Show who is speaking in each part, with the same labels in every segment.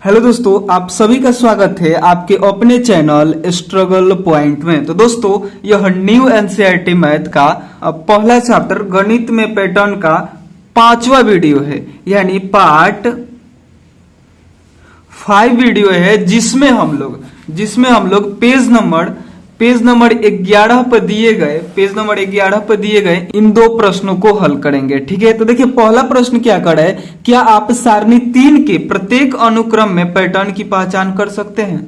Speaker 1: Hello दोस्तों, आप सभी का स्वागत है आपके अपने चैनल स्ट्रगल पॉइंट में। तो दोस्तों, यह न्यू एनसीईआरटी मैथ का पहला चैप्टर गणित में पैटर्न का 5वां वीडियो है, यानी पार्ट 5 वीडियो है, जिसमें हम लोग पेज नंबर 11 पर दिए गए इन दो प्रश्नों को हल करेंगे। ठीक है, तो देखिए पहला प्रश्न क्या कर रहा है, क्या आप सारणी 3 के प्रत्येक अनुक्रम में पैटर्न की पहचान कर सकते हैं।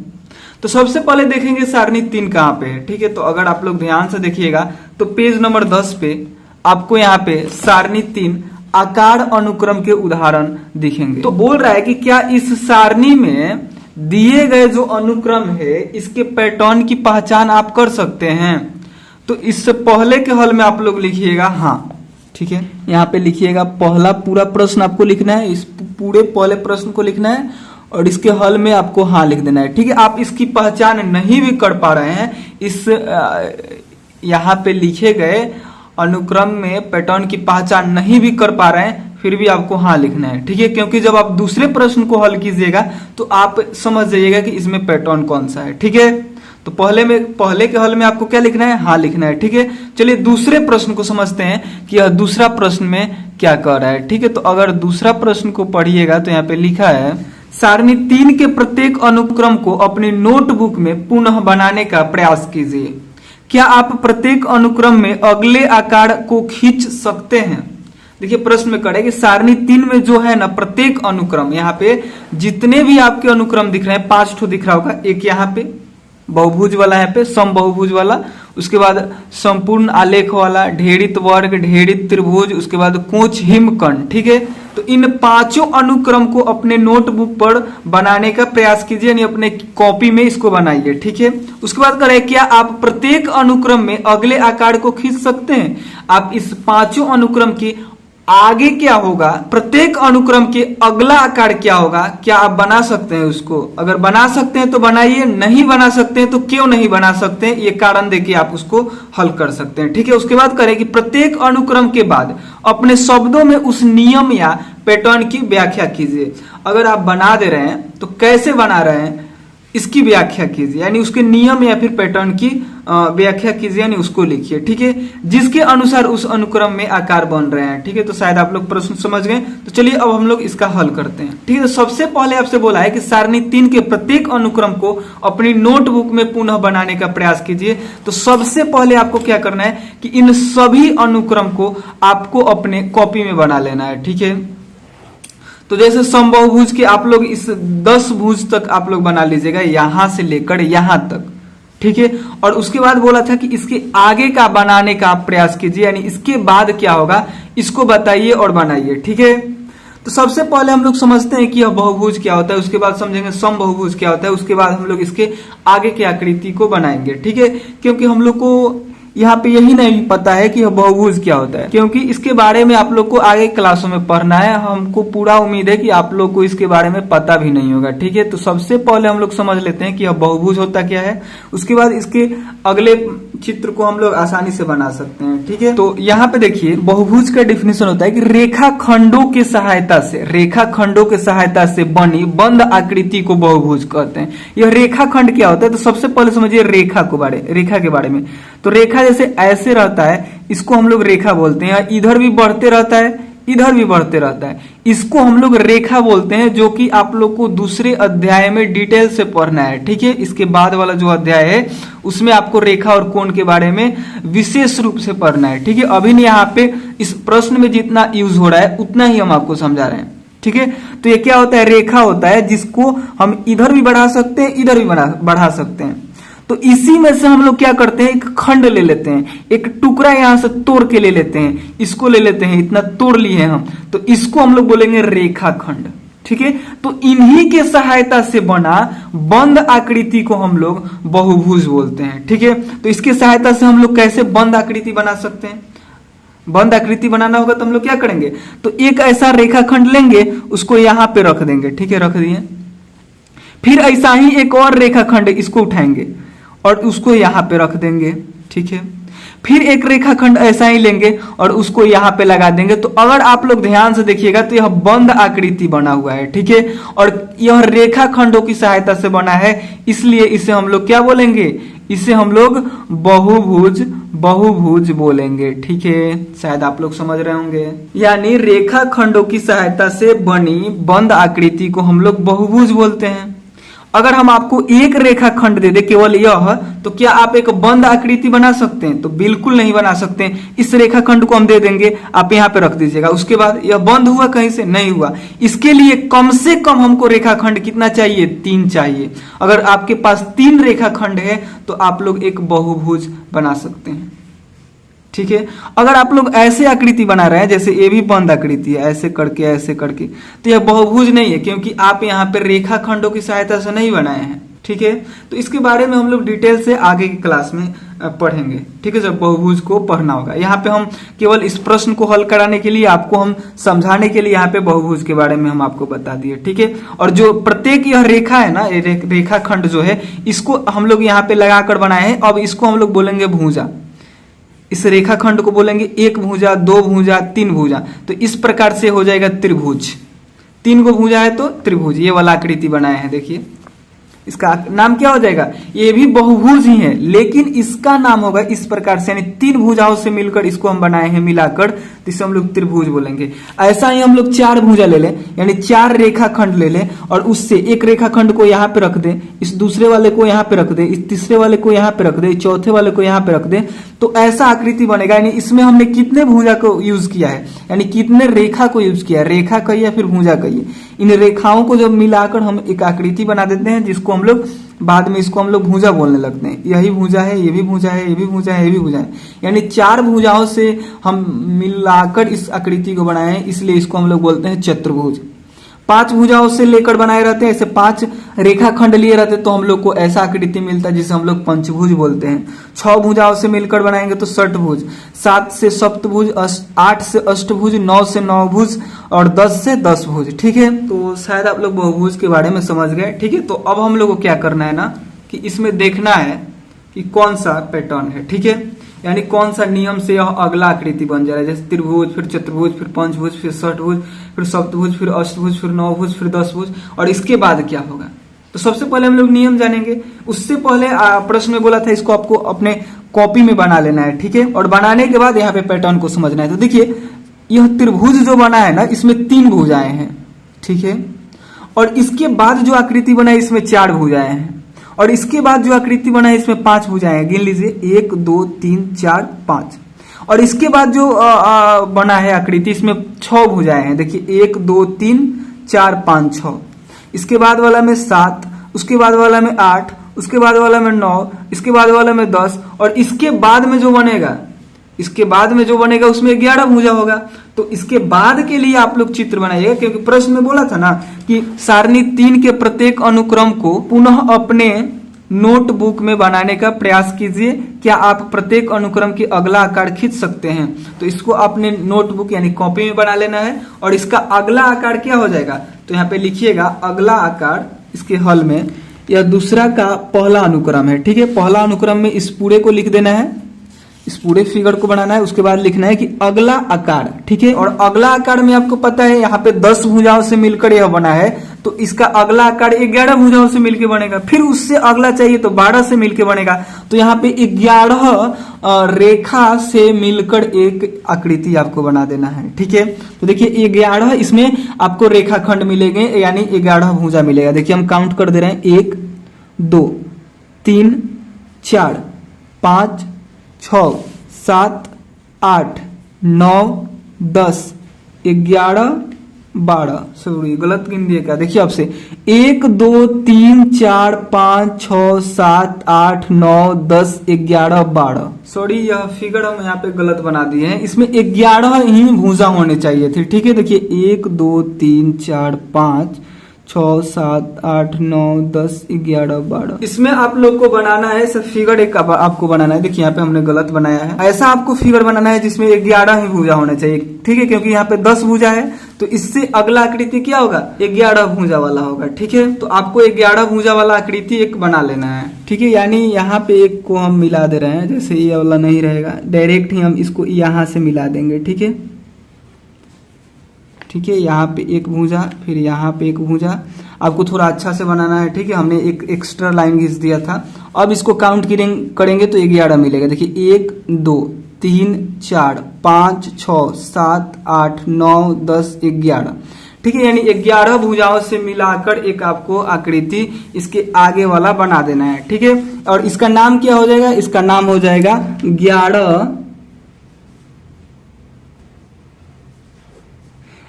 Speaker 1: तो सबसे पहले देखेंगे सारणी 3 कहां पे है। ठीक है, तो अगर आप लोग ध्यान से देखिएगा तो पेज नंबर 10 पे आपको यहाँ पे सारणी 3 आकार अनुक्रम के उदाहरण दिखेंगे। तो बोल रहा है कि क्या इस सारणी में दिए गए जो अनुक्रम है इसके पैटर्न की पहचान आप कर सकते हैं। तो इससे पहले के हल में आप लोग लिखिएगा हाँ। ठीक है, यहाँ पे लिखिएगा पहला पूरा प्रश्न आपको लिखना है, इस पूरे पहले प्रश्न को लिखना है और इसके हल में आपको हाँ लिख देना है। ठीक है, आप इसकी पहचान नहीं भी कर पा रहे हैं, इस यहाँ पे लिखे गए अनुक्रम में पैटर्न की पहचान नहीं भी कर पा रहे हैं, फिर भी आपको हाँ लिखना है। ठीक है, क्योंकि जब आप दूसरे प्रश्न को हल कीजिएगा तो आप समझ जाइएगा कि इसमें पैटर्न कौन सा है। ठीक है, तो पहले के हल में आपको क्या लिखना है, हाँ लिखना है। ठीक है, चलिए दूसरे प्रश्न को समझते हैं कि यह दूसरा प्रश्न में क्या कर रहा है। ठीक है, तो अगर दूसरा प्रश्न को पढ़िएगा तो यहाँ पे लिखा है, सारणी 3 के प्रत्येक अनुक्रम को अपनी नोटबुक में पुनः बनाने का प्रयास कीजिए। क्या आप प्रत्येक अनुक्रम में अगले आकार को खींच सकते हैं। देखिए प्रश्न में करे कि सारणी 3 में जो है ना प्रत्येक अनुक्रम, यहाँ पे जितने भी आपके अनुक्रम दिख रहे हैं 5 ठो दिख रहा होगा, एक यहाँ पे बहुभुज वाला, यहाँ पे सम बहुभुज वाला, उसके बाद संपूर्ण आलेख वाला, ढेरित वर्ग, ढेरित त्रिभुज, उसके बाद कोच हिमकंड। ठीक है, तो इन 5 अनुक्रम को अपने नोटबुक पर बनाने का प्रयास कीजिए, यानी अपने कॉपी में इसको बनाइए। ठीक है, उसके बाद करें, क्या आप प्रत्येक अनुक्रम में अगले आकार को खींच सकते हैं। आप इस 5 अनुक्रम की आगे क्या होगा, प्रत्येक अनुक्रम के अगला आकार क्या होगा, क्या आप बना सकते हैं उसको। अगर बना सकते हैं तो बनाइए, नहीं बना सकते हैं तो क्यों नहीं बना सकते हैं, ये कारण देखिए आप उसको हल कर सकते हैं। ठीक है, उसके बाद करें कि प्रत्येक अनुक्रम के बाद अपने शब्दों में उस नियम या पैटर्न की व्याख्या कीजिए। अगर आप बना दे रहे हैं तो कैसे बना रहे हैं इसकी व्याख्या कीजिए, यानी उसके नियम या फिर पैटर्न की व्याख्या कीजिए, यानी उसको लिखिए। ठीक है, जिसके अनुसार उस अनुक्रम में आकार बन रहे हैं। ठीक है, तो शायद आप लोग प्रश्न समझ गए। तो चलिए अब हम लोग इसका हल करते हैं। ठीक है, तो सबसे पहले आपसे बोला है कि सारणी 3 के प्रत्येक अनुक्रम को अपनी नोटबुक में पुनः बनाने का प्रयास कीजिए। तो सबसे पहले आपको क्या करना है कि इन सभी अनुक्रम को आपको अपने कॉपी में बना लेना है। ठीक है, तो जैसे समबाहुभुज के आप लोग इस 10 भुज तक आप लोग बना लीजिएगा, यहां से लेकर यहां तक। ठीक है, और उसके बाद बोला था कि इसके आगे का बनाने का आप प्रयास कीजिए, यानी इसके बाद क्या होगा इसको बताइए और बनाइए। ठीक है, तो सबसे पहले हम लोग समझते हैं कि यह बहुभुज क्या होता है, उसके बाद समझेंगे समबाहुभुज क्या होता है, उसके बाद हम लोग इसके आगे की आकृति को बनाएंगे। ठीक है, क्योंकि हम लोग को यहाँ पे यही नहीं पता है कि यह बहुभुज क्या होता है, क्योंकि इसके बारे में आप लोग को आगे क्लासों में पढ़ना है। हमको पूरा उम्मीद है कि आप लोग को इसके बारे में पता भी नहीं होगा। ठीक है, तो सबसे पहले हम लोग समझ लेते हैं कि यह बहुभुज होता क्या है, उसके बाद इसके अगले चित्र को हम लोग आसानी से बना सकते हैं। ठीक है, तो यहाँ पे देखिए बहुभुज का डिफिनेशन होता है कि रेखाखंडों के सहायता से बनी बंद आकृति को बहुभुज कहते हैं। यह रेखाखंड क्या होता है, तो सबसे पहले समझिए रेखा के बारे में। तो रेखा जैसे ऐसे रहता है, इसको हम लोग रेखा बोलते हैं। इधर भी बढ़ते रहता है, इधर भी बढ़ते रहता है, इसको हम लोग रेखा बोलते हैं, जो कि आप लोग को दूसरे अध्याय में डिटेल से पढ़ना है। ठीक है, इसके बाद वाला जो अध्याय है उसमें आपको रेखा और कोण के बारे में विशेष रूप से पढ़ना है। ठीक है, अभी नहीं, यहाँ पे इस प्रश्न में जितना यूज हो रहा है उतना ही हम आपको समझा रहे हैं। ठीक है, तो ये क्या होता है, रेखा होता है जिसको हम इधर भी बढ़ा सकते हैं, इधर भी बढ़ा सकते हैं। तो इसी में से हम लोग क्या करते हैं, एक खंड ले लेते हैं, एक टुकड़ा यहां से तोड़ के ले लेते हैं, इसको ले लेते हैं, इतना तोड़ लिए हम, तो इसको हम लोग बोलेंगे रेखाखंड। ठीक है, तो इन्हीं के सहायता से बना बंद आकृति को हम लोग बहुभुज बोलते हैं। ठीक है, तो इसके सहायता से हम लोग कैसे बंद आकृति बना सकते हैं। बंद आकृति बनाना होगा तो हम लोग क्या करेंगे, तो एक ऐसा रेखाखंड लेंगे, उसको यहां पे रख देंगे। ठीक है, रख दिए, फिर ऐसा ही एक और रेखाखंड इसको उठाएंगे और उसको यहां पे रख देंगे। ठीक है, फिर एक रेखाखंड ऐसा ही लेंगे और उसको यहाँ पे लगा देंगे। तो अगर आप लोग ध्यान से देखिएगा तो यह बंद आकृति बना हुआ है, ठीक है, और यह रेखाखंडों की सहायता से बना है, इसलिए इसे हम लोग क्या बोलेंगे, इसे हम लोग बहुभुज बोलेंगे, ठीक है। शायद आप लोग समझ रहे होंगे, यानी रेखाखंडों की सहायता से बनी बंद आकृति को हम लोग बहुभुज बोलते हैं। अगर हम आपको एक रेखाखंड दे दे केवल यह, तो क्या आप एक बंद आकृति बना सकते हैं? तो बिल्कुल नहीं बना सकते। इस रेखाखंड को हम दे देंगे, आप यहाँ पे रख दीजिएगा, उसके बाद यह बंद हुआ? कहीं से नहीं हुआ। इसके लिए कम से कम हमको रेखाखंड कितना चाहिए? 3 चाहिए। अगर आपके पास 3 रेखाखंड है तो आप लोग एक बहुभुज बना सकते हैं, ठीक है। अगर आप लोग ऐसे आकृति बना रहे हैं, जैसे ये भी बंद आकृति है, ऐसे करके, तो यह बहुभुज नहीं है, क्योंकि आप यहाँ पे रेखाखंडों की सहायता से नहीं बनाए हैं, ठीक है। तो इसके बारे में हम लोग डिटेल से आगे की क्लास में पढ़ेंगे, ठीक है, जब बहुभुज को पढ़ना होगा। यहाँ पे हम केवल इस प्रश्न को हल कराने के लिए, आपको हम समझाने के लिए यहाँ पे बहुभुज के बारे में हम आपको बता दिए, ठीक है। और जो प्रत्येक यह रेखा है ना, रेखाखंड जो है, इसको हम लोग यहाँ पे लगाकर बनाए हैं। अब इसको हम लोग बोलेंगे भुजा। इस रेखाखंड को बोलेंगे 1 भुजा, 2 भुजा, 3 भुजा। तो इस प्रकार से हो जाएगा त्रिभुज। 3 को भुजा है तो त्रिभुज, ये वाला आकृति बनाए हैं, देखिए। इसका नाम क्या हो जाएगा? ये भी बहुभुज ही है, लेकिन इसका नाम होगा इस प्रकार से, यानी 3 भुजाओं से मिलकर इसको हम बनाए हैं मिलाकर, तो इसे हम लोग त्रिभुज बोलेंगे। ऐसा ही हम लोग 4 भुजा ले लें, यानी 4 रेखाखंड ले लें और उससे एक रेखाखंड को यहाँ पे रख दें, इस दूसरे वाले को यहाँ पे रख दें, इस तीसरे वाले को यहाँ पे रख दें, चौथे वाले को यहाँ पे रख दें, तो ऐसा आकृति बनेगा। यानी इसमें हमने कितने भुजा को यूज किया है, यानी कितने रेखा को यूज किया है, रेखा कहिए या फिर भुजा कहिए। इन रेखाओं को जब मिलाकर हम एक आकृति बना देते हैं, जिसको हम लोग बाद में इसको हम लोग भुजा बोलने लगते हैं। यही भुजा है, ये भी भुजा है, ये भी भुजा है, ये भी भुजा है, यानी 4 भुजाओं से हम मिलाकर इस आकृति को बनाए हैं, इसलिए इसको हम लोग बोलते हैं चतुर्भुज। 5 भुजाओं से लेकर बनाए रहते हैं, ऐसे 5 रेखाखंड लिए रहते तो हम लोग को ऐसा आकृति मिलता है जिसे हम लोग पंचभुज बोलते हैं। 6 भुजाओं से मिलकर बनाएंगे तो षटभुज, 7 से सप्तभुज, 8 से अष्टभुज, 9 से नवभुज और 10 से 10 भुज, ठीक है। तो शायद आप लोग बहुभुज के बारे में समझ गए, ठीक है। तो अब हम लोग को क्या करना है ना, कि इसमें देखना है कि कौन सा पैटर्न है, ठीक है, यानी कौन सा नियम से यह अगला आकृति बन जा रहा है। जैसे त्रिभुज, फिर चतुर्भुज, फिर पंचभुज, फिर षटभुज, फिर सप्तभुज, फिर अष्टभुज, फिर नवभुज, फिर 10 भुज, और इसके बाद क्या होगा। तो सबसे पहले हम लोग नियम जानेंगे। उससे पहले प्रश्न में बोला था इसको आपको अपने कॉपी में बना लेना है, ठीक है, और बनाने के बाद यहाँ पे पैटर्न को समझना है। तो देखिए, यह त्रिभुज जो बना है ना, इसमें 3 भुजाएं हैं, ठीक है, और इसके बाद जो आकृति बना है इसमें 4 भुजाएं हैं, और इसके बाद जो आकृति बना है इसमें 5 भुजाएं हैं। गिन लीजिए, 1 2 3 4 5। और इसके बाद जो बना है आकृति, इसमें 6 भुजाएं हैं। देखिए, 1 2 3 4 5 6। इसके बाद वाला में 7, उसके बाद वाला में 8, उसके बाद वाला में 9, इसके बाद वाला में 10, और इसके बाद में जो बनेगा, उसमें 11 भुजा होगा। तो इसके बाद के लिए आप लोग चित्र बनाइएगा, क्योंकि प्रश्न में बोला था ना कि सारणी 3 के प्रत्येक अनुक्रम को पुनः अपने नोटबुक में बनाने का प्रयास कीजिए। क्या आप प्रत्येक अनुक्रम की अगला आकार खींच सकते हैं? तो इसको अपने नोटबुक यानी कॉपी में बना लेना है, और इसका अगला आकार क्या हो जाएगा, तो यहाँ पे लिखिएगा अगला आकार। इसके हल में यह दूसरा का पहला अनुक्रम है, ठीक है। पहला अनुक्रम में इस पूरे को लिख देना है, इस पूरे फिगर को बनाना है। उसके बाद लिखना है कि अगला आकार, ठीक है। और अगला आकार में आपको पता है यहाँ पे 10 भुजाओं से मिलकर यह बना है, तो इसका अगला आकार 11 भुजाओं से मिलकर बनेगा। फिर उससे अगला चाहिए तो 12 से मिलकर बनेगा। तो यहाँ पे 11 रेखा से मिलकर एक आकृति आपको बना देना है, ठीक है। तो देखिए 11 इसमें आपको रेखाखंड मिलेंगे, यानी 11 भुजा मिलेगा। देखिए हम काउंट कर दे रहे हैं, 1 2 3 4 5 6 7 8 9 10 11 12। सॉरी, गलत गिन दिए क्या। देखिए आपसे 1 2 3 4 5 6 7 8 9 10 11 12। सॉरी, यह फिगर हम यहाँ पे गलत बना दिए हैं। इसमें 11 ही भुजा होने चाहिए थे, ठीक है। देखिए 1 2 3 4 5 6 7 8 9 10 11 12। इसमें आप लोग को बनाना है सब फिगर एक आपको बनाना है। देखिए यहाँ पे हमने गलत बनाया है। ऐसा आपको फिगर बनाना है जिसमें 11 ही भुजा होना चाहिए, ठीक है, क्योंकि यहाँ पे 10 भुजा है तो इससे अगला आकृति क्या होगा, 11 भुजा वाला होगा। ठीक है, तो आपको 11 भुजा वाला आकृति एक बना लेना है। ठीक है, यानी यहाँ पे एक को हम मिला दे रहे हैं, जैसे ये वाला नहीं रहेगा, डायरेक्ट ही हम इसको यहाँ से मिला देंगे। ठीक है, ठीक है, यहाँ पे एक भुजा, फिर यहाँ पे एक भुजा, आपको थोड़ा अच्छा से बनाना है। ठीक है, हमने एक एक्स्ट्रा लाइन घिस दिया था। अब इसको काउंट करेंगे तो 11 मिलेगा। देखिए 1 2 3 4 5 6 7 8 9 10 11। ठीक है, यानी 11 भुजाओं से मिलाकर एक आपको आकृति इसके आगे वाला बना देना है। ठीक है, और इसका नाम क्या हो जाएगा, इसका नाम हो जाएगा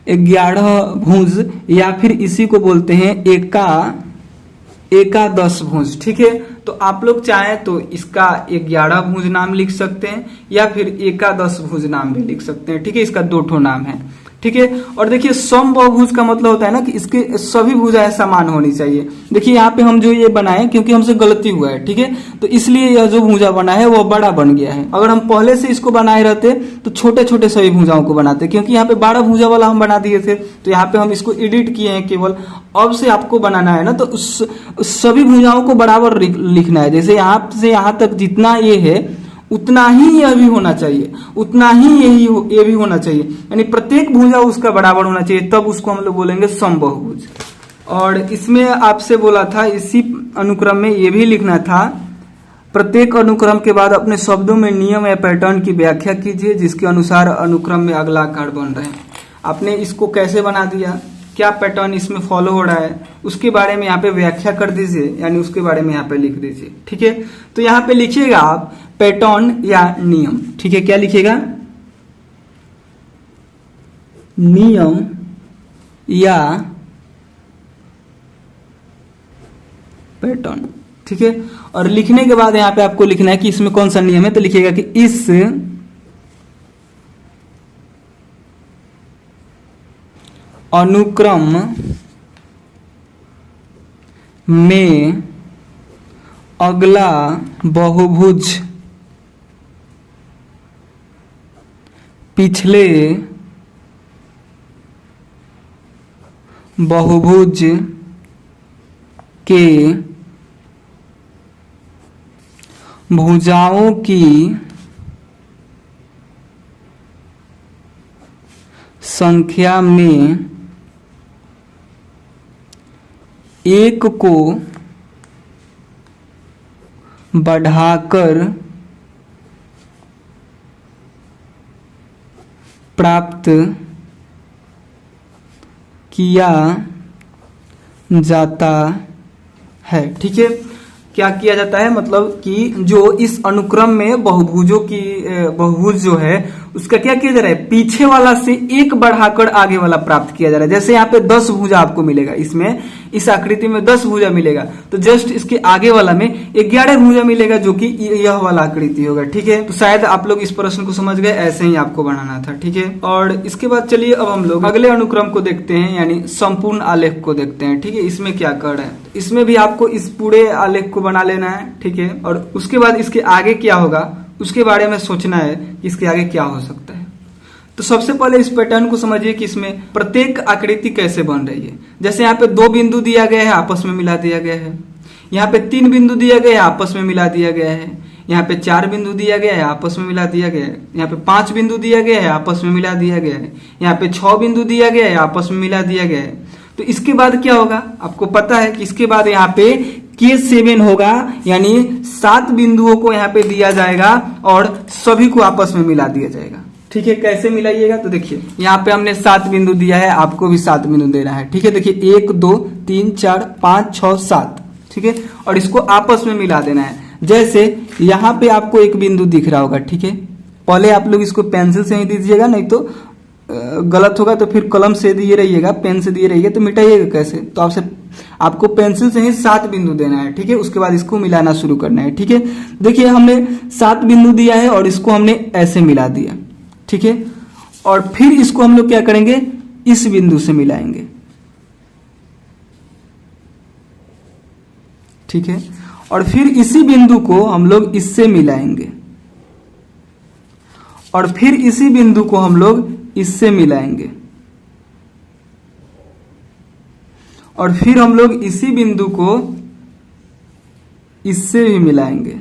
Speaker 1: 11 भुज, या फिर इसी को बोलते हैं एकादश भुज। ठीक है, तो आप लोग चाहें तो इसका 11 भुज नाम लिख सकते हैं या फिर एकादश भुज नाम भी लिख सकते हैं। ठीक है, इसका 2 ठो नाम है। ठीक है, और देखिए समबाहुभुज का मतलब होता है ना कि इसके सभी भुजाएं समान होनी चाहिए। देखिए यहाँ पे हम जो ये बनाए, क्योंकि हमसे गलती हुआ है, ठीक है, तो इसलिए यह जो भुजा बना है वो बड़ा बन गया है। अगर हम पहले से इसको बनाए रहते तो छोटे छोटे सभी भुजाओं को बनाते, क्योंकि यहाँ पे 12 भुजा वाला हम बना दिए थे, तो यहाँ पे हम इसको एडिट किए हैं केवल। अब से आपको बनाना है ना, तो उस सभी भुजाओं को बराबर लिखना है। जैसे यहाँ से यहाँ तक जितना ये है उतना ही यह भी होना चाहिए, उतना ही ये भी होना चाहिए, यानी प्रत्येक भुजा उसका बराबर होना चाहिए, तब उसको हम लोग बोलेंगे समबाहुभुज। और इसमें आपसे बोला था इसी अनुक्रम में ये भी लिखना था, प्रत्येक अनुक्रम के बाद अपने शब्दों में नियम या पैटर्न की व्याख्या कीजिए जिसके अनुसार अनुक्रम में अगला आकार बन रहे हैं। आपने इसको कैसे बना दिया, क्या पैटर्न इसमें फॉलो हो रहा है, उसके बारे में यहाँ पे व्याख्या कर दीजिए, यानी उसके बारे में यहाँ पे लिख दीजिए। ठीक है, तो यहाँ पे लिखिएगा आप पैटर्न या नियम। ठीक है, क्या लिखिएगा, नियम या पैटर्न। ठीक है, और लिखने के बाद यहाँ पे आपको लिखना है कि इसमें कौन सा नियम है, तो लिखिएगा कि इस अनुक्रम में अगला बहुभुज पिछले बहुभुज के भुजाओं की संख्या में एक को बढ़ाकर प्राप्त किया जाता है। ठीक है, क्या किया जाता है, मतलब कि जो इस अनुक्रम में बहुभुज जो है उसका क्या किया जा रहा है, पीछे वाला से एक बढ़ाकर आगे वाला प्राप्त किया जा रहा है। जैसे यहाँ पे 10 भुजा आपको मिलेगा, इसमें इस आकृति में 10 भुजा मिलेगा, तो जस्ट इसके आगे वाला में 11 भुजा मिलेगा, जो कि यह वाला आकृति होगा। ठीक है, तो शायद आप लोग इस प्रश्न को समझ गए, ऐसे ही आपको बनाना था। ठीक है, और इसके बाद चलिए अब हम लोग अगले अनुक्रम को देखते हैं, यानी संपूर्ण आलेख को देखते हैं। ठीक है, इसमें क्या कर रहे हैं, इसमें भी आपको इस पूरे आलेख को बना लेना है। ठीक है, और उसके बाद इसके आगे क्या होगा उसके बारे में सोचना है कि इसके आगे क्या हो सकता है। तो सबसे पहले इस पैटर्न को समझिए कि इसमें प्रत्येक आकृति कैसे बन रही है। जैसे यहाँ पे 2 बिंदु दिया गया है, आपस में मिला दिया गया है। यहाँ पे 3 बिंदु दिया गया है, आपस में मिला दिया गया है। यहाँ पे 4 बिंदु दिया गया है, आपस में मिला दिया गया है। यहाँ पे 5 बिंदु दिया गया है, आपस में मिला दिया गया है। यहाँ पे 6 बिंदु दिया गया है, आपस में मिला दिया गया है। तो इसके बाद क्या होगा, आपको पता है कि इसके बाद यहाँ पे K7 होगा, यानी 7 बिंदुओं को यहाँ पे दिया जाएगा और सभी को आपस में मिला दिया जाएगा। ठीक है, कैसे मिलाइएगा, तो देखिए यहाँ पे हमने 7 बिंदु दिया है, आपको भी 7 बिंदु देना है। ठीक है, देखिए 1 2 3 4 5 6 7। ठीक है, और इसको आपस में मिला देना है। जैसे यहाँ पे आपको एक बिंदु दिख रहा होगा। ठीक है, पहले आप लोग इसको पेंसिल से ही दीजिएगा, नहीं तो गलत होगा, तो फिर कलम से दिए रहिएगा, पेन से दिए रहिएगा, तो मिटाइएगा कैसे, तो आपको पेंसिल से ही 7 बिंदु देना है। ठीक है, उसके बाद इसको मिलाना शुरू करना है। ठीक है, देखिए हमने 7 बिंदु दिया है और इसको हमने ऐसे मिला दिया। ठीक है, और फिर इसको हम लोग क्या करेंगे, इस बिंदु से मिलाएंगे। ठीक है, और फिर इसी बिंदु को हम लोग इससे मिलाएंगे, और फिर इसी बिंदु को हम लोग इससे मिलाएंगे। और फिर हम लोग इसी बिंदु को इससे भी मिलाएंगे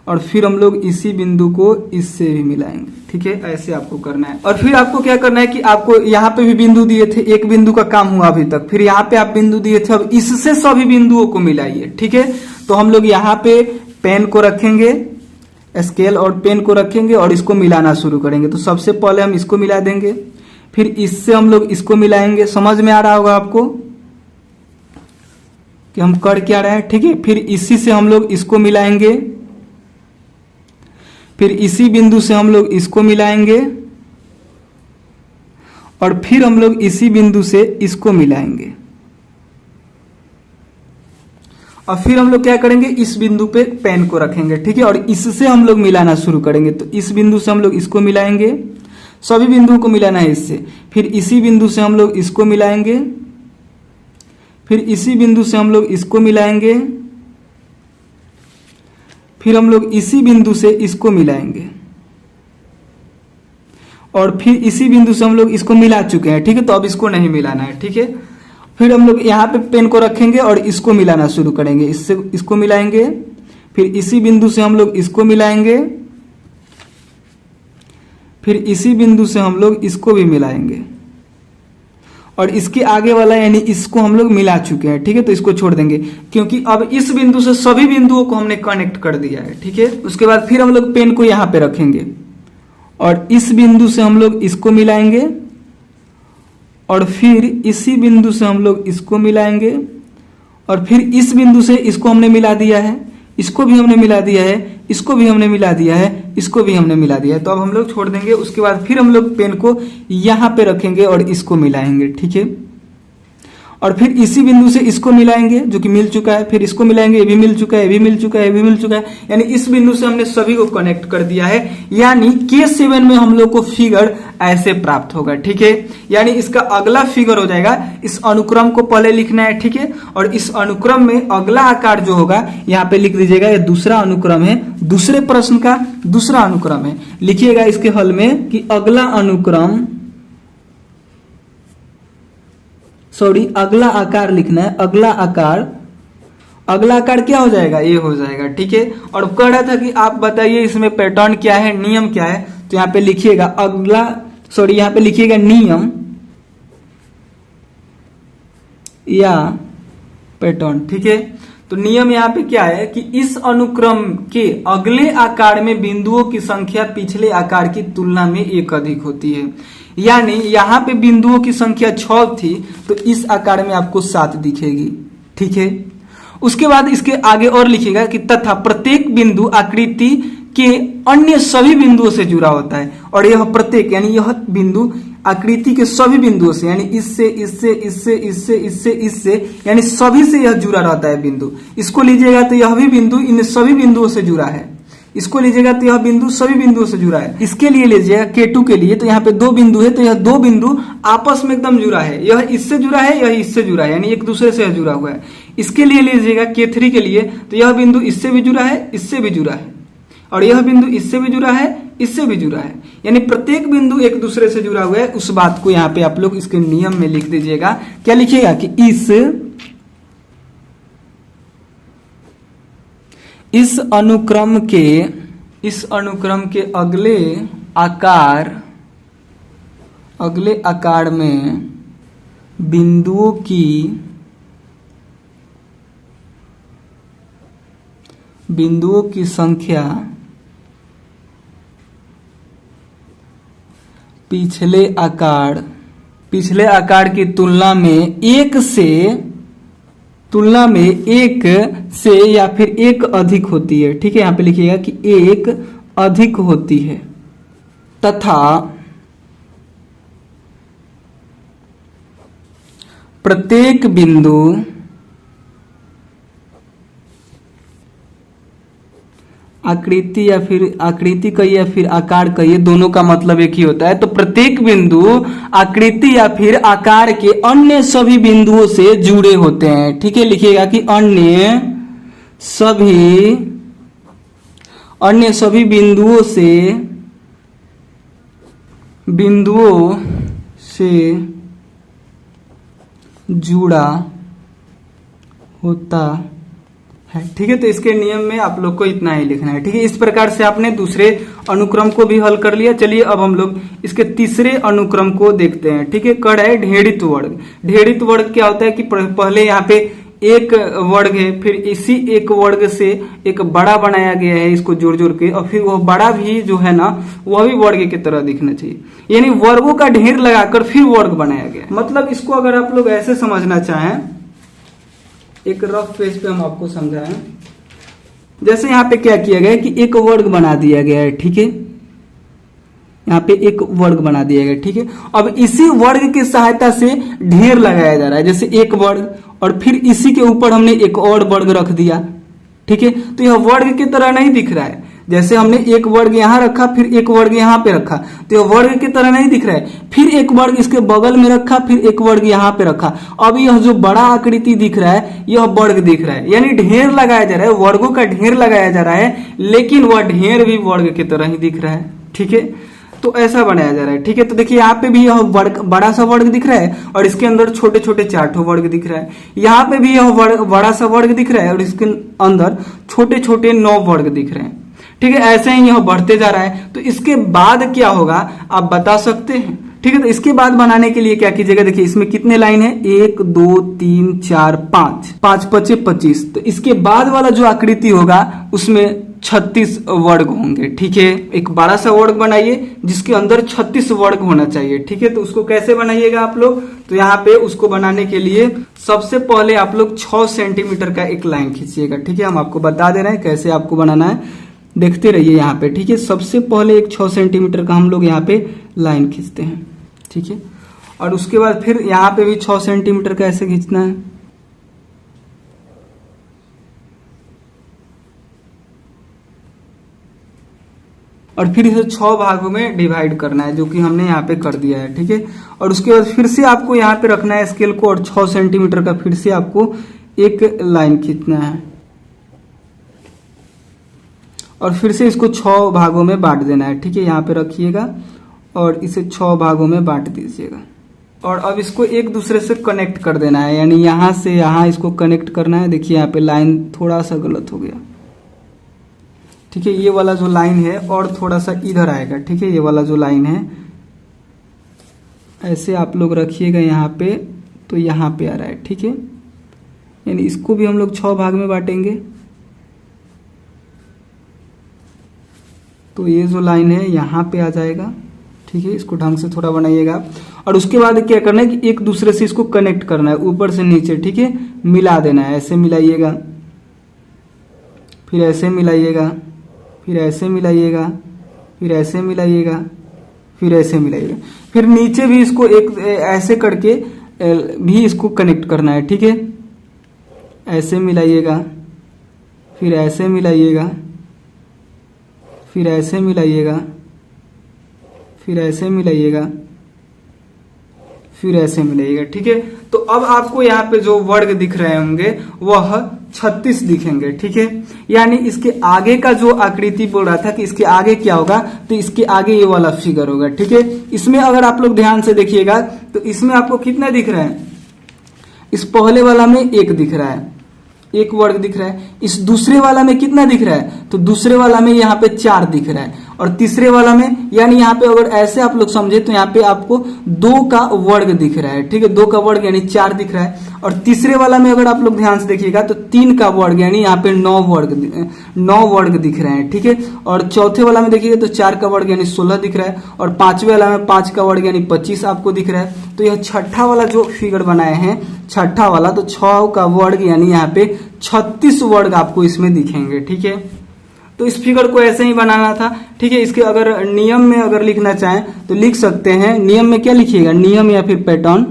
Speaker 1: और फिर हम लोग इसी बिंदु को इससे भी मिलाएंगे। ठीक है, ऐसे आपको करना है। और फिर आपको क्या करना है कि आपको यहाँ पे भी बिंदु दिए थे, एक बिंदु का काम हुआ अभी तक, फिर यहाँ पे आप बिंदु दिए थे, अब इससे सभी बिंदुओं को मिलाइए। ठीक है, तो हम लोग यहाँ पे पेन को रखेंगे, स्केल और पेन को रखेंगे और इसको मिलाना शुरू करेंगे। तो सबसे पहले हम इसको मिला देंगे, फिर इससे हम लोग इसको मिलाएंगे। समझ में आ रहा होगा आपको कि हम कर क्या रहे हैं। ठीक है, फिर इसी से हम लोग इसको मिलाएंगे, फिर इसी बिंदु से हम लोग इसको मिलाएंगे और फिर हम लोग इसी बिंदु से इसको मिलाएंगे और फिर हम लोग क्या करेंगे, इस बिंदु पे पेन को रखेंगे। ठीक है, और इससे हम लोग मिलाना शुरू करेंगे। तो इस बिंदु से हम लोग इसको मिलाएंगे, सभी बिंदुओं को मिलाना है इससे, फिर इसी बिंदु से हम लोग इसको मिलाएंगे, फिर इसी बिंदु से हम लोग इसको मिलाएंगे, फिर हम लोग इसी बिंदु से इसको मिलाएंगे और फिर इसी बिंदु से हम लोग इसको मिला चुके हैं। ठीक है, तो अब इसको नहीं मिलाना है। ठीक है, फिर हम लोग यहाँ पे पेन को रखेंगे और इसको मिलाना शुरू करेंगे, इससे इसको मिलाएंगे, फिर इसी बिंदु से हम लोग इसको मिलाएंगे, फिर इसी बिंदु से हम लोग इसको भी मिलाएंगे और इसके आगे वाला यानी इसको हम लोग मिला चुके हैं। ठीक है, तो इसको छोड़ देंगे क्योंकि अब इस बिंदु से सभी बिंदुओं को हमने कनेक्ट कर दिया है। ठीक है, उसके बाद फिर हम लोग पेन को यहाँ पे रखेंगे और इस बिंदु से हम लोग इसको मिलाएंगे और फिर इसी बिंदु से हम लोग इसको मिलाएंगे और फिर इस बिंदु से इसको हमने मिला दिया है, इसको भी हमने मिला दिया है, इसको भी हमने मिला दिया है, इसको भी हमने मिला दिया है। तो अब हम लोग छोड़ देंगे। उसके बाद फिर हम लोग पेन को यहाँ पे रखेंगे और इसको मिलाएंगे। ठीक है, और फिर इसी बिंदु से इसको मिलाएंगे जो कि मिल चुका है, फिर इसको मिलाएंगे, ये भी मिल चुका है, ये भी मिल चुका है, ये भी मिल चुका है, यानी इस बिंदु से हमने सभी को कनेक्ट कर दिया है। यानी K7 में हम लोग को फिगर ऐसे प्राप्त होगा। ठीक है, यानी इसका अगला फिगर हो जाएगा, इस अनुक्रम को पहले लिखना है। ठीक है, और इस अनुक्रम में अगला आकार जो होगा यहाँ पे लिख दीजिएगा, ये दूसरा अनुक्रम है, दूसरे प्रश्न का दूसरा अनुक्रम है। लिखिएगा इसके हल में कि अगला अनुक्रम, सॉरी अगला आकार लिखना है, अगला आकार क्या हो जाएगा, ये हो जाएगा। ठीक है, और कह रहा था कि आप बताइए इसमें पैटर्न क्या है, नियम क्या है। तो यहाँ पे लिखिएगा अगला, सॉरी यहाँ पे लिखिएगा नियम या पैटर्न। ठीक है, तो नियम यहाँ पे क्या है कि इस अनुक्रम के अगले आकार में बिंदुओं की संख्या पिछले आकार की तुलना में एक अधिक होती है। यानी यहाँ पे बिंदुओं की संख्या 6 थी तो इस आकार में आपको 7 दिखेगी। ठीक है, उसके बाद इसके आगे और लिखिएगा कि तथा प्रत्येक बिंदु आकृति के अन्य सभी बिंदुओं से जुड़ा होता है। और यह प्रत्येक यानी यह बिंदु आकृति के सभी बिंदुओं से, यानी इससे इससे इससे इससे इससे इससे यानी सभी से यह जुड़ा रहता है बिंदु। इसको लीजिएगा तो यह भी बिंदु इन सभी बिंदुओं से जुड़ा है, इसको लीजिएगा तो यह बिंदु सभी बिंदुओं से जुड़ा है। इसके लिए लीजिएगा K2 के लिए, तो यहाँ पे 2 बिंदु है, तो यह 2 बिंदु आपस में एकदम जुड़ा है, यह इससे जुड़ा है, यह इससे जुड़ा है, यानी एक दूसरे से जुड़ा हुआ है। इसके लिए लीजिएगा K3 के लिए, तो यह बिंदु इससे भी जुड़ा है, इससे भी जुड़ा है, और यह बिंदु इससे भी जुड़ा है, इससे भी जुड़ा है, यानी प्रत्येक बिंदु एक दूसरे से जुड़ा हुआ है। उस बात को यहाँ पे आप लोग इसके नियम में लिख दीजिएगा। क्या लिखिएगा कि इस अनुक्रम के अगले आकार में बिंदुओं की संख्या पिछले आकार की तुलना में एक से या फिर एक अधिक होती है। ठीक है, यहाँ पे लिखिएगा कि एक अधिक होती है तथा प्रत्येक बिंदु आकृति या फिर आकार कहिए, दोनों का मतलब एक ही होता है। तो प्रत्येक बिंदु आकृति या फिर आकार के अन्य सभी बिंदुओं से जुड़े होते हैं। ठीक है, लिखिएगा कि अन्य सभी बिंदुओं से जुड़ा होता है। ठीक है, तो इसके नियम में आप लोग को इतना ही लिखना है। ठीक है, इस प्रकार से आपने दूसरे अनुक्रम को भी हल कर लिया। चलिए अब हम लोग इसके तीसरे अनुक्रम को देखते हैं। ठीक है, कड़ है ढेड़ित वर्ग। ढेड़ित वर्ग क्या होता है कि पहले यहाँ पे एक वर्ग है, फिर इसी एक वर्ग से एक बड़ा बनाया गया है इसको जोड़ जोड़ के, और फिर वह बड़ा भी जो है ना वह भी वर्ग की तरह दिखना चाहिए, यानी वर्गों का ढेर लगाकर फिर वर्ग बनाया गया। मतलब इसको अगर आप लोग ऐसे समझना चाहें, एक रफ पेज पे हम आपको समझाएं। जैसे यहाँ पे क्या किया गया है कि एक वर्ग बना दिया गया है। ठीक है, यहाँ पे एक वर्ग बना दिया गया। ठीक है, अब इसी वर्ग की सहायता से ढेर लगाया जा रहा है, जैसे एक वर्ग और फिर इसी के ऊपर हमने एक और वर्ग रख दिया। ठीक है, तो यह वर्ग की तरह नहीं दिख रहा है। जैसे हमने एक वर्ग यहां रखा, फिर एक वर्ग यहां पे रखा, तो यह वर्ग की तरह नहीं दिख रहा है। फिर एक वर्ग इसके बगल में रखा, फिर एक वर्ग यहां पे रखा। अब यह जो बड़ा आकृति दिख रहा है यह वर्ग दिख रहा है, यानी ढेर लगाया जा रहा है, वर्गों का ढेर लगाया जा रहा है, लेकिन वह ढेर भी वर्ग की तरह ही दिख रहा है। ठीक है, तो ऐसा बनाया जा रहा है। ठीक है, तो देखिए यहाँ पे भी यह वर्ग बड़ा सा वर्ग दिख रहा है और इसके अंदर छोटे छोटे चार वर्ग दिख रहा है। यहाँ पे भी यह बड़ा सा वर्ग दिख रहा है और इसके अंदर छोटे छोटे 9 वर्ग दिख रहे हैं। ठीक है, ऐसे ही यह बढ़ते जा रहा है। तो इसके बाद क्या होगा आप बता सकते हैं? ठीक है, तो इसके बाद बनाने के लिए क्या कीजिएगा, देखिए इसमें कितने लाइन है, 1 2 3 4 5, 5 5 25। तो इसके बाद वाला जो आकृति होगा उसमें 36 वर्ग होंगे। ठीक है, एक बड़ा सा वर्ग बनाइए जिसके अंदर 36 वर्ग होना चाहिए। ठीक है, तो उसको कैसे बनाइएगा आप लोग, तो यहाँ पे उसको बनाने के लिए सबसे पहले आप लोग 6 सेंटीमीटर का एक लाइन खींचिएगा। ठीक है, हम आपको बता दे रहे हैं कैसे आपको बनाना है, देखते रहिए यहाँ पे। ठीक है, सबसे पहले एक 6 सेंटीमीटर का हम लोग यहाँ पे लाइन खींचते हैं। ठीक है, और उसके बाद फिर यहाँ पे भी 6 सेंटीमीटर का ऐसे खींचना है, और फिर इसे 6 भागों में डिवाइड करना है, जो कि हमने यहाँ पे कर दिया है। ठीक है, और उसके बाद फिर से आपको यहाँ पे रखना है स्केल को, और 6 सेंटीमीटर का फिर से आपको एक लाइन खींचना है, और फिर से इसको 6 भागों में बांट देना है। ठीक है, यहाँ पे रखिएगा और इसे 6 भागों में बांट दीजिएगा, और अब इसको एक दूसरे से कनेक्ट कर देना है, यानी यहाँ से यहाँ इसको कनेक्ट करना है। देखिए यहाँ पे लाइन थोड़ा सा गलत हो गया। ठीक है, ये वाला जो लाइन है और थोड़ा सा इधर आएगा। ठीक है, ये वाला जो लाइन है ऐसे आप लोग रखिएगा यहाँ पे, तो यहाँ पे आ रहा है। ठीक है, यानी इसको भी हम लोग 6 भाग में बांटेंगे। तो ये जो लाइन है यहाँ पे आ जाएगा। ठीक है, इसको ढंग से थोड़ा बनाइएगा, और उसके बाद क्या करना है कि एक दूसरे से इसको कनेक्ट करना है ऊपर से नीचे। ठीक है, मिला देना है, ऐसे मिलाइएगा, फिर ऐसे मिलाइएगा, फिर ऐसे मिलाइएगा, फिर ऐसे मिलाइएगा, फिर ऐसे मिलाइएगा, फिर नीचे भी इसको एक ऐसे करके भी इसको कनेक्ट करना है। ठीक है, ऐसे मिलाइएगा, फिर ऐसे मिलाइएगा, फिर ऐसे मिलाइएगा, फिर ऐसे मिलाइएगा, फिर ऐसे मिलाइएगा। ठीक है, तो अब आपको यहाँ पे जो वर्ग दिख रहे होंगे वह 36 दिखेंगे। ठीक है, यानी इसके आगे का जो आकृति बोल रहा था कि इसके आगे क्या होगा, तो इसके आगे ये वाला फिगर होगा। ठीक है, इसमें अगर आप लोग ध्यान से देखिएगा तो इसमें आपको कितना दिख रहा है, इस पहले वाला में 1 दिख रहा है, 1 वर्ग दिख रहा है। इस दूसरे वाला में कितना दिख रहा है, तो दूसरे वाला में यहाँ पे 4 दिख रहा है, और तीसरे वाला में, यानी यहाँ पे अगर ऐसे आप लोग समझे तो यहाँ पे आपको 2 का वर्ग दिख रहा है। ठीक है, 2 का वर्ग यानी 4 दिख रहा है, और तीसरे वाला में अगर आप लोग ध्यान से देखिएगा तो 3 का वर्ग यानी यहाँ पे 9 वर्ग दिख रहे हैं। ठीक है, और चौथे वाला में देखिएगा तो 4 का वर्ग यानी 16 दिख रहा है, और पांचवे वाला में 5 का वर्ग यानी 25 आपको दिख रहा है। तो यह छठा वाला जो फिगर बनाए हैं, छठा वाला, तो 6 का वर्ग यानी यहाँ पे 36 वर्ग आपको इसमें दिखेंगे। ठीक है, तो इस फिगर को ऐसे ही बनाना था। ठीक है, इसके अगर नियम में अगर लिखना चाहें तो लिख सकते हैं। नियम में क्या लिखिएगा, नियम या फिर पैटर्न,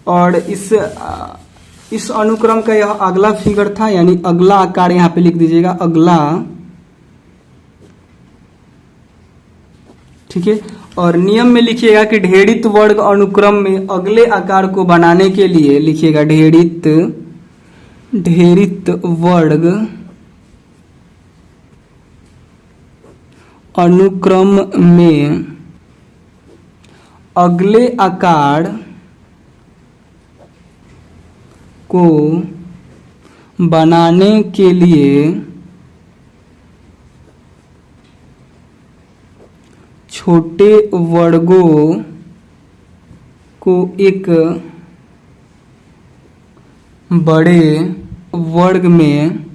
Speaker 1: और इस अनुक्रम का यह अगला फिगर था, यानी अगला आकार यहाँ पे लिख दीजिएगा, अगला। ठीक है, और नियम में लिखिएगा कि ढेड़ित वर्ग अनुक्रम में अगले आकार को बनाने के लिए लिखिएगा ढेड़ित वर्ग अनुक्रम में अगले आकार को बनाने के लिए छोटे वर्गों को एक बड़े वर्ग में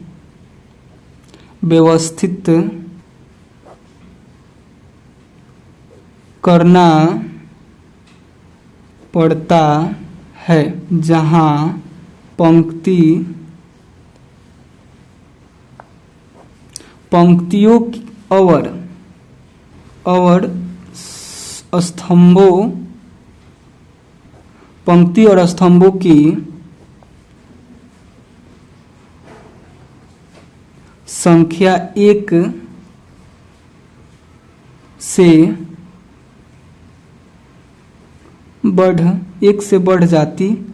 Speaker 1: व्यवस्थित करना पड़ता है, जहां पंक्तियों और स्तंभों पंक्ति और स्तंभों की संख्या एक से बढ़ जाती है।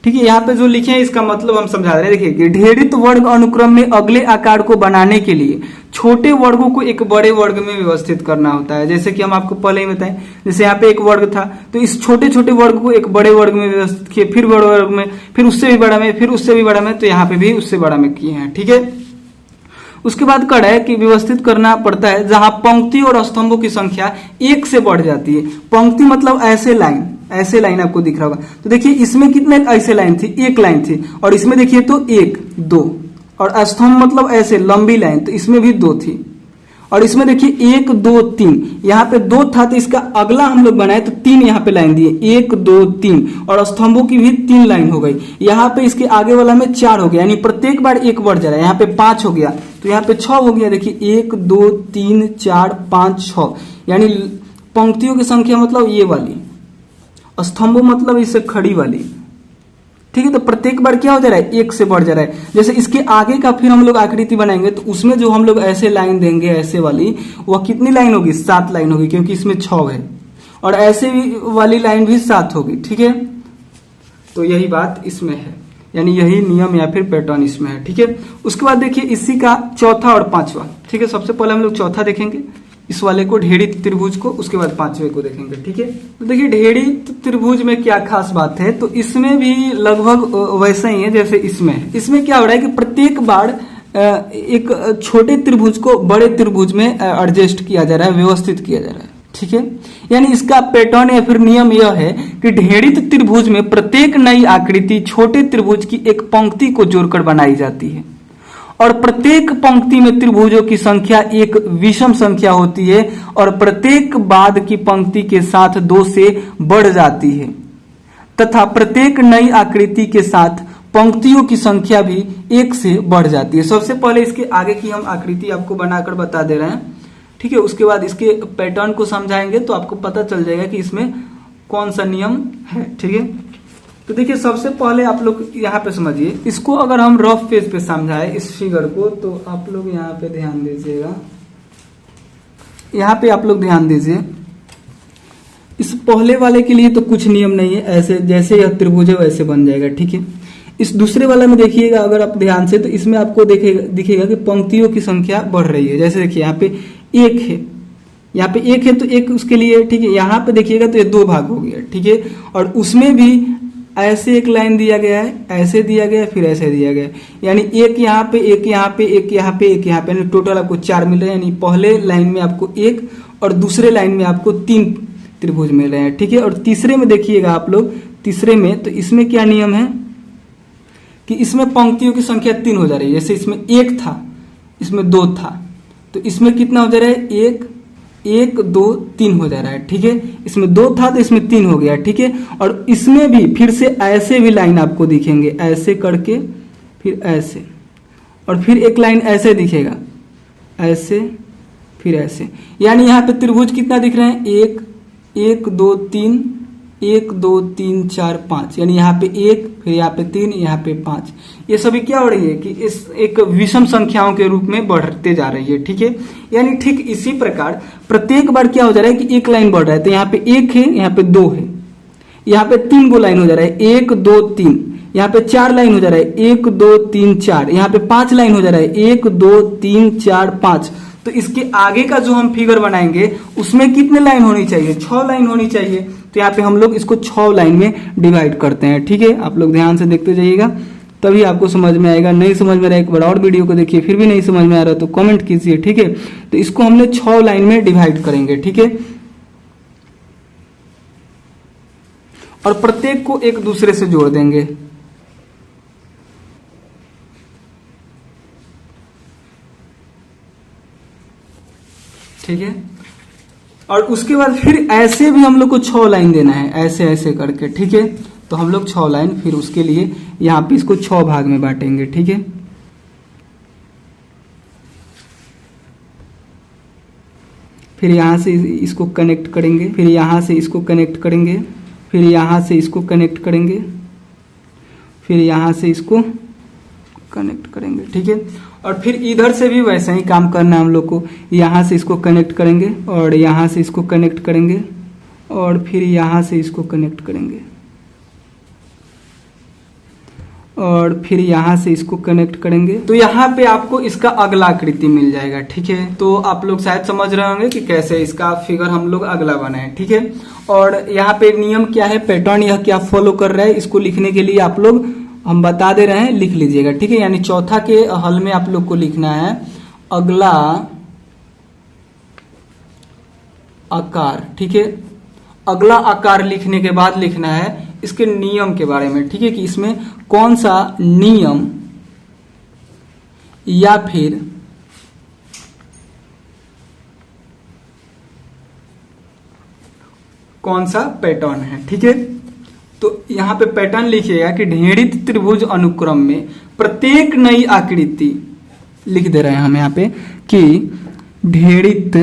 Speaker 1: ठीक है, यहाँ पे जो लिखे हैं इसका मतलब हम समझा रहे हैं। देखिए कि ढेरित वर्ग अनुक्रम में अगले आकार को बनाने के लिए छोटे वर्गों को एक बड़े वर्ग में व्यवस्थित करना होता है। जैसे कि हम आपको पहले ही बताएं, जैसे यहाँ पे एक वर्ग था तो इस छोटे छोटे वर्ग को एक बड़े वर्ग में व्यवस्थित किए, फिर बड़े वर्ग में, फिर उससे भी बड़ा में, फिर उससे भी बड़ा में, तो यहाँ पे भी उससे बड़ा में किए हैं। ठीक है, उसके बाद कड़ है कि व्यवस्थित करना पड़ता है जहां पंक्ति और स्तंभों की संख्या एक से बढ़ जाती है। पंक्ति मतलब ऐसे लाइन आपको दिख रहा होगा। तो देखिए इसमें कितने ऐसे लाइन थी, एक लाइन थी, और इसमें देखिए तो एक, दो, और स्तंभ मतलब ऐसे लंबी लाइन, तो इसमें भी दो थी, और इसमें देखिए एक, दो, तीन, यहाँ पे दो था तो इसका अगला हम लोग बनाए तो तीन यहाँ पे लाइन दिए, एक, दो, तीन, और स्तंभों की भी तीन लाइन हो गई। यहाँ पे इसके आगे वाला में चार हो गया, यानी प्रत्येक बार एक बढ़ जा रहा है। यहाँ पे पांच हो गया तो यहाँ पे छह हो गया। देखिए एक, दो, तीन, चार, पांच, छह, यानी पंक्तियों की संख्या मतलब ये वाली, स्तंभों मतलब इससे खड़ी वाली। ठीक है, तो प्रत्येक बार क्या हो जा रहा है, एक से बढ़ जा रहा है। जैसे इसके आगे का फिर हम लोग आकृति बनाएंगे तो उसमें जो हम लोग ऐसे लाइन देंगे ऐसे वाली, वह कितनी लाइन होगी, 7 लाइन होगी, क्योंकि इसमें 6 है, और ऐसे भी वाली लाइन भी 7 होगी। ठीक है, तो यही बात इसमें है, यानी यही नियम या फिर पैटर्न इसमें है। ठीक है, उसके बाद देखिए इसी का चौथा और पांचवा। ठीक है, सबसे पहले हम लोग चौथा देखेंगे इस वाले को, ढेढ़ी त्रिभुज को, उसके बाद पांचवे को देखेंगे। ठीक है, तो देखिए ढेढ़ी त्रिभुज में क्या खास बात है, तो इसमें भी लगभग वैसा ही है जैसे इसमें है। इसमें क्या हो रहा है कि प्रत्येक बार एक छोटे त्रिभुज को बड़े त्रिभुज में एडजस्ट किया जा रहा है, व्यवस्थित किया जा रहा है। ठीक है, यानी इसका पैटर्न या फिर नियम यह है कि ढेढ़ित त्रिभुज में प्रत्येक नई आकृति छोटे त्रिभुज की एक पंक्ति को जोड़कर बनाई जाती है, और प्रत्येक पंक्ति में त्रिभुजों की संख्या एक विषम संख्या होती है, और प्रत्येक बाद की पंक्ति के साथ 2 से बढ़ जाती है, तथा प्रत्येक नई आकृति के साथ पंक्तियों की संख्या भी 1 से बढ़ जाती है। सबसे पहले इसके आगे की हम आकृति आपको बनाकर बता दे रहे हैं। ठीक है, उसके बाद इसके पैटर्न को समझाएंगे तो आपको पता चल जाएगा कि इसमें कौन सा नियम है। ठीक है, तो देखिए सबसे पहले आप लोग यहाँ पे समझिए, इसको अगर हम रफ पेज पे समझाए इस फिगर को, तो आप लोग यहाँ पे ध्यान दीजिएगा, यहाँ पे आप लोग ध्यान दीजिए। इस पहले वाले के लिए तो कुछ नियम नहीं है, ऐसे जैसे यह त्रिभुज है वैसे बन जाएगा। ठीक है, इस दूसरे वाला में देखिएगा अगर आप ध्यान से, तो इसमें आपको दिखेगा कि पंक्तियों की संख्या बढ़ रही है। जैसे देखिए यहाँ पे एक है, यहाँ पे एक है तो एक उसके लिए। ठीक है, यहाँ पे देखिएगा तो ये 2 भाग हो गया। ठीक है, और उसमें भी ऐसे एक लाइन दिया गया है, ऐसे दिया गया है, फिर ऐसे दिया गया है, यानी एक यहाँ पे, एक यहाँ पे, एक यहाँ पे, एक यहाँ पे, यानी टोटल आपको 4 मिल रहे हैं। यानी पहले लाइन में आपको 1 और दूसरे लाइन में आपको 3 त्रिभुज मिल रहे हैं। ठीक है, और तीसरे में देखिएगा आप लोग, तीसरे में तो इसमें क्या नियम है कि इसमें पंक्तियों की संख्या 3 हो जा रही है। जैसे इसमें 1 था, इसमें 2 था, तो इसमें कितना हो जा रहा है, 1, 1, 2, 3 हो जा रहा है। ठीक है, इसमें 2 था तो इसमें 3 हो गया। ठीक है, और इसमें भी फिर से ऐसे भी लाइन आपको दिखेंगे, ऐसे करके फिर ऐसे, और फिर एक लाइन ऐसे दिखेगा, ऐसे फिर ऐसे, यानी यहाँ पे त्रिभुज कितना दिख रहे हैं, 1, 1, 2, 3, 1, 2, 3, 4, 5, यानी यहाँ पे 1, फिर यहाँ पे 3, यहाँ पे 5, ये सभी क्या हो रही है कि इस एक विषम संख्याओं के रूप में बढ़ते जा रही है। ठीक है, यानी ठीक इसी प्रकार प्रत्येक बार क्या हो जा रहा है कि एक लाइन बढ़ रहा है, तो यहाँ पे 1 है, यहाँ पे 2 है, यहाँ पे 3 गो लाइन हो जा रहा है, 1, 2, 3, यहाँ पे 4 लाइन हो जा रहा है, 1, 2, 3, 4, यहाँ पे 5 लाइन हो जा रहा है, 1, 2, 3, 4, 5, तो इसके आगे का जो हम फिगर बनाएंगे उसमें कितने लाइन होनी चाहिए, 6 लाइन होनी चाहिए। तो यहाँ पे हम लोग इसको 6 लाइन में डिवाइड करते हैं। ठीक है, आप लोग ध्यान से देखते जाइएगा, तभी आपको समझ में आएगा। नहीं समझ में आ रहा है एक बार और वीडियो को देखिए, फिर भी नहीं समझ में आ रहा तो कमेंट कीजिए। ठीक है, तो इसको हमने 6 लाइन में डिवाइड करेंगे। ठीक है, और प्रत्येक को एक दूसरे से जोड़ देंगे। ठीक है, और उसके बाद फिर ऐसे भी हम लोग को 6 लाइन देना है, ऐसे ऐसे करके। ठीक है, तो हम लोग 6 लाइन फिर उसके लिए यहाँ पे इसको 6 भाग में बांटेंगे। ठीक है, फिर यहाँ से इसको कनेक्ट करेंगे, फिर यहाँ से इसको कनेक्ट करेंगे, फिर यहाँ से इसको कनेक्ट करेंगे, फिर यहाँ से इसको कनेक्ट करेंगे। ठीक है, और फिर इधर से भी वैसा ही काम करना है हम लोग को। यहाँ से इसको कनेक्ट करेंगे और यहाँ से इसको कनेक्ट करेंगे और फिर यहाँ से इसको कनेक्ट करेंगे और फिर यहाँ से इसको कनेक्ट करेंगे। तो यहाँ पे आपको इसका अगला आकृति मिल जाएगा। ठीक है, तो आप लोग शायद समझ रहे होंगे कि कैसे इसका फिगर हम लोग अगला बनाए। ठीक है, और यहाँ पे नियम क्या है, पैटर्न यह क्या फॉलो कर रहा है, इसको लिखने के लिए आप लोग हम बता दे रहे हैं, लिख लीजिएगा। ठीक है, यानी चौथा के हल में आप लोग को लिखना है अगला आकार। ठीक है, अगला आकार लिखने के बाद लिखना है इसके नियम के बारे में। ठीक है, कि इसमें कौन सा नियम या फिर कौन सा पैटर्न है। ठीक है, तो यहां पे पैटर्न लिखिएगा कि ढेड़ित त्रिभुज अनुक्रम में प्रत्येक नई आकृति, लिख दे रहे हैं हम यहां पे कि ढेड़ित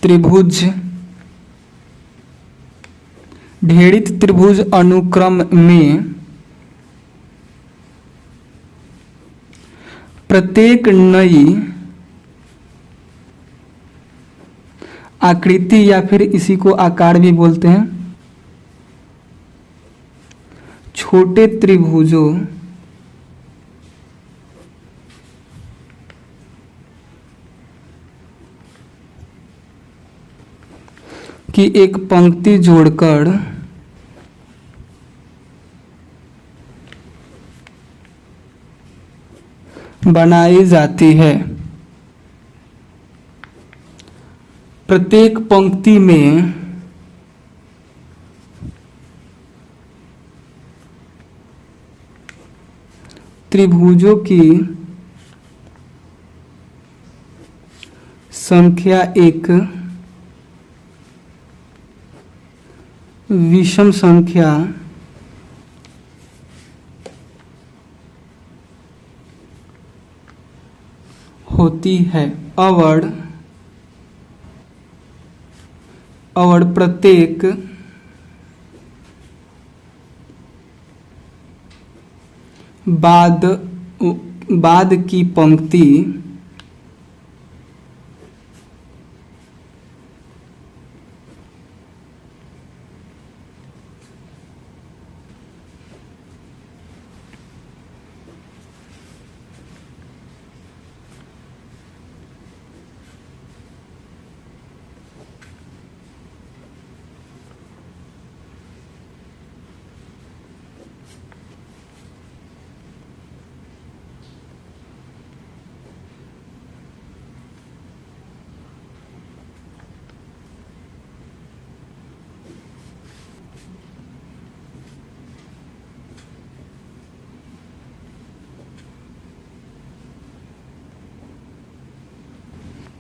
Speaker 1: त्रिभुज, ढेड़ित त्रिभुज अनुक्रम में प्रत्येक नई आकृति या फिर इसी को आकार भी बोलते हैं, छोटे त्रिभुजों की एक पंक्ति जोड़कर बनाई जाती है। प्रत्येक पंक्ति में त्रिभुजों की संख्या एक विषम संख्या होती है और प्रत्येक बाद की पंक्ति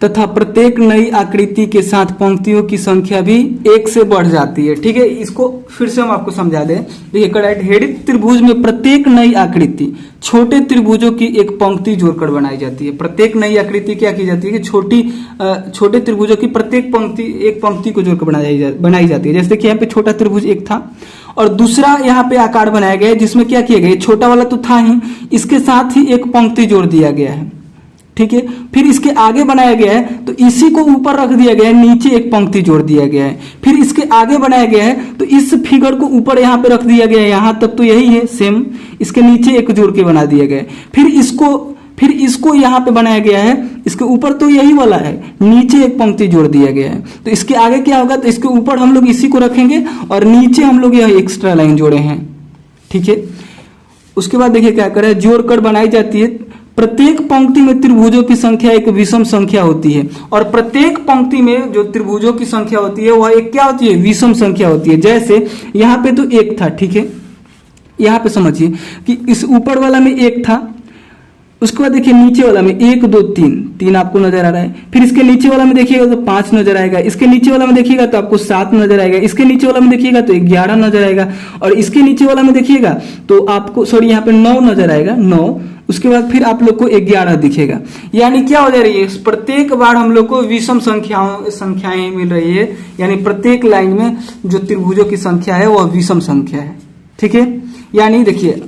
Speaker 1: तथा प्रत्येक नई आकृति के साथ पंक्तियों की संख्या भी एक से बढ़ जाती है। ठीक है, इसको फिर से हम आपको समझा दें। देखिए, करेक्ट, ढेड़ित त्रिभुज में प्रत्येक नई आकृति छोटे त्रिभुजों की एक पंक्ति जोड़कर बनाई जाती है। प्रत्येक नई आकृति क्या की जाती है कि छोटे त्रिभुजों की प्रत्येक पंक्ति एक पंक्ति को जोड़कर बनाई जाती है। जैसे कि यहाँ पे छोटा त्रिभुज एक था और दूसरा यहाँ पे आकार बनाया गया है जिसमें क्या किया गया, छोटा वाला तो था ही, इसके साथ ही एक पंक्ति जोड़ दिया गया है।
Speaker 2: ठीक है। फिर इसके आगे बनाया गया है तो इसी को ऊपर रख दिया गया है, नीचे एक पंक्ति जोड़ दिया गया है। फिर इसके आगे बनाया गया है तो इस फिगर को ऊपर यहाँ पे रख दिया गया है, यहाँ तक तो यही है सेम, इसके नीचे एक जोड़ के बना दिया गया है। फिर इसको यहाँ पे बनाया गया है, इसके ऊपर तो यही वाला है, नीचे एक पंक्ति जोड़ दिया गया है। तो इसके आगे क्या होगा, तो इसके ऊपर हम लोग इसी को रखेंगे और नीचे हम लोग यह एक्स्ट्रा लाइन जोड़े हैं, ठीक है। उसके बाद देखिए क्या करे, जोड़कर बनाई जाती है। प्रत्येक पंक्ति में त्रिभुजों की संख्या एक विषम संख्या होती है, और प्रत्येक पंक्ति में जो त्रिभुजों की संख्या होती है वह एक क्या होती है, विषम संख्या होती है। जैसे यहाँ पे तो एक था, ठीक है, यहाँ पे समझिए कि इस ऊपर वाला में एक था, उसके बाद देखिए नीचे वाला में 1 2 3 आपको नजर आ रहा है। फिर इसके नीचे वाला में देखिएगा तो 5 नजर आएगा, इसके नीचे वाला में देखिएगा तो आपको 7 नजर आएगा, इसके नीचे वाला में देखिएगा तो 11 नजर आएगा, और इसके नीचे वाला में देखिएगा तो आपको सॉरी यहाँ पे 9 नजर आएगा, 9। उसके बाद फिर आप लोग को 11 दिखेगा। यानी क्या हो जा रही है, प्रत्येक बार हम लोग को विषम संख्याएं मिल रही है, यानी प्रत्येक लाइन में जो त्रिभुजों की संख्या है वह विषम संख्या है, ठीक है। यानी देखिए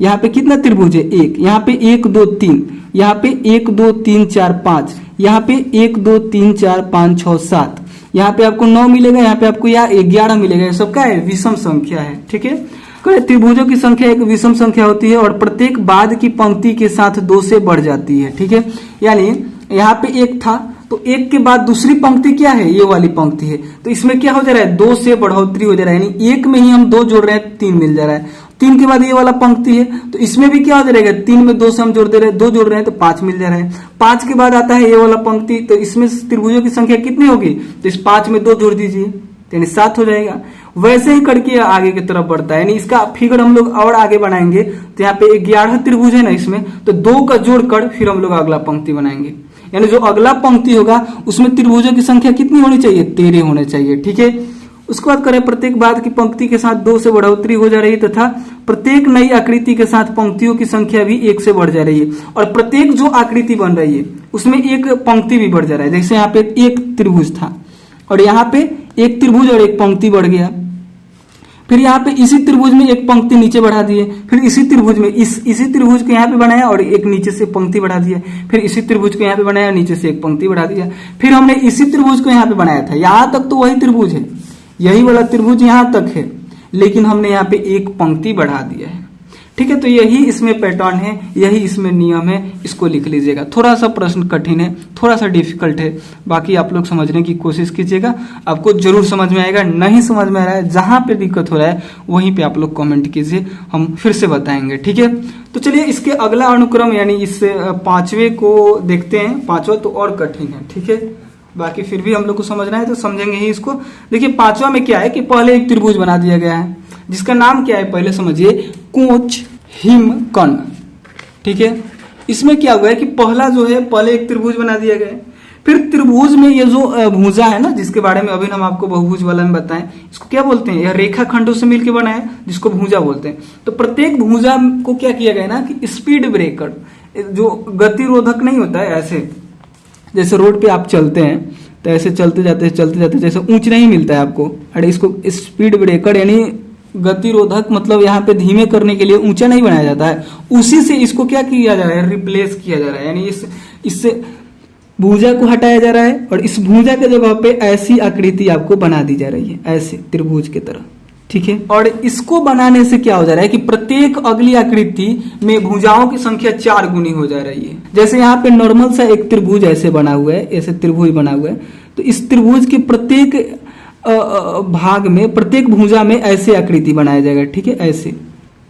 Speaker 2: यहाँ पे कितना त्रिभुज है, एक, यहाँ पे 1 2 3, यहाँ पे 1 2 3 4 5, यहाँ पे 1 2 3 4 5 6 7, यहाँ पे आपको 9 मिलेगा, यहाँ पे आपको 11 मिलेगा। ये सब क्या है, विषम संख्या है, ठीक है। त्रिभुजों की संख्या एक विषम संख्या होती है और प्रत्येक बाद की पंक्ति के साथ 2 से बढ़ जाती है, ठीक है। यानी यहाँ पे 1 था तो 1 के बाद दूसरी पंक्ति क्या है, ये वाली पंक्ति है, तो इसमें क्या हो जा रहा है, 2 से बढ़ोतरी हो जा रहा है। यानी 1 में ही हम 2 जोड़ रहे हैं, 3 मिल जा रहा है। 3 के बाद ये वाला पंक्ति है तो इसमें भी क्या हो जाएगा, 3 में 2 से हम जोड़ दे रहे हैं, 2 जोड़ रहे हैं तो 5 मिल जा रहा है। 5 के बाद आता है ये वाला पंक्ति, तो इसमें त्रिभुजों की संख्या कितनी होगी, तो इस 5 में 2 जोड़ दीजिए, यानी 7 हो जाएगा। वैसे ही करके आगे की तरफ बढ़ता है, यानी इसका फिगर हम लोग और आगे बनाएंगे तो यहाँ पे 11 त्रिभुज है ना इसमें, तो 2 का जोड़कर फिर हम लोग अगला पंक्ति बनाएंगे। यानी जो अगला पंक्ति होगा उसमें त्रिभुजों की संख्या कितनी होनी चाहिए, 13 होने चाहिए, ठीक है। उसके बाद करें, प्रत्येक बाद की पंक्ति के साथ 2 से बढ़ोतरी हो जा रही है तथा प्रत्येक नई आकृति के साथ पंक्तियों की संख्या भी 1 से बढ़ जा रही है, और प्रत्येक जो आकृति बन रही है उसमें एक पंक्ति भी बढ़ जा रहा है। जैसे यहाँ पे एक त्रिभुज था और यहाँ पे एक त्रिभुज और एक पंक्ति बढ़ गया, फिर यहाँ पे इसी त्रिभुज में एक पंक्ति नीचे बढ़ा दिए, फिर इसी त्रिभुज में इसी त्रिभुज को यहाँ पे बनाया और एक नीचे से पंक्ति बढ़ा दिया, फिर इसी त्रिभुज को यहाँ पे बनाया, नीचे से एक पंक्ति बढ़ा दिया, फिर हमने इसी त्रिभुज को यहाँ पे बनाया था, यहाँ तक तो वही त्रिभुज है, यही वाला त्रिभुज यहाँ तक है, लेकिन हमने यहाँ पे एक पंक्ति बढ़ा दिया है, ठीक है। तो यही इसमें पैटर्न है, यही इसमें नियम है, इसको लिख लीजिएगा। थोड़ा सा प्रश्न कठिन है, थोड़ा सा डिफिकल्ट है, बाकी आप लोग समझने की कोशिश कीजिएगा, आपको जरूर समझ में आएगा। नहीं समझ में आ रहा है, जहां पे दिक्कत हो रहा है वहीं पे आप लोग कमेंट कीजिए, हम फिर से बताएंगे, ठीक है। तो चलिए इसके अगला अनुक्रम यानी इस 5वें को देखते हैं। 5वां तो और कठिन है, ठीक है, बाकी फिर भी हम लोग को समझना है तो समझेंगे ही इसको। देखिए 5वां में क्या है कि पहले एक त्रिभुज बना दिया गया है जिसका नाम क्या है, पहले समझिए, कोच हिम कर्ण, ठीक है। इसमें क्या हुआ है कि पहला जो है, पहले एक त्रिभुज बना दिया गया है, फिर त्रिभुज में ये जो भुजा है ना, जिसके बारे में अभी हम आपको बहुभुज वाला में बताएं, इसको क्या बोलते हैं, यह रेखा खंडों से मिलकर बना है जिसको भुजा बोलते हैं। तो प्रत्येक भुजा को क्या किया गया ना कि स्पीड ब्रेकर, जो गतिरोधक नहीं होता है, ऐसे जैसे रोड पे आप चलते हैं तो ऐसे चलते जाते जैसे ऊंच नहीं मिलता है आपको, अरे इसको स्पीड ब्रेकर यानी गतिरोधक, मतलब यहाँ पे धीमे करने के लिए ऊंचा नहीं बनाया जाता है, उसी से इसको क्या किया जा रहा है, रिप्लेस किया जा रहा है। यानी इससे भुजा को हटाया जा रहा है और इस भुजा के जगह पे ऐसी आकृति आपको बना दी जा रही है, ऐसे त्रिभुज की तरह, ठीक है। और इसको बनाने से क्या हो जा रहा है कि प्रत्येक अगली आकृति में भुजाओं की संख्या 4 गुनी हो जा रही है। जैसे यहाँ पे नॉर्मल सा एक त्रिभुज ऐसे बना हुआ है, ऐसे त्रिभुज बना हुआ है, तो इस त्रिभुज के प्रत्येक भाग में, प्रत्येक भुजा में ऐसे आकृति बनाया जाएगा, ठीक है, ऐसे,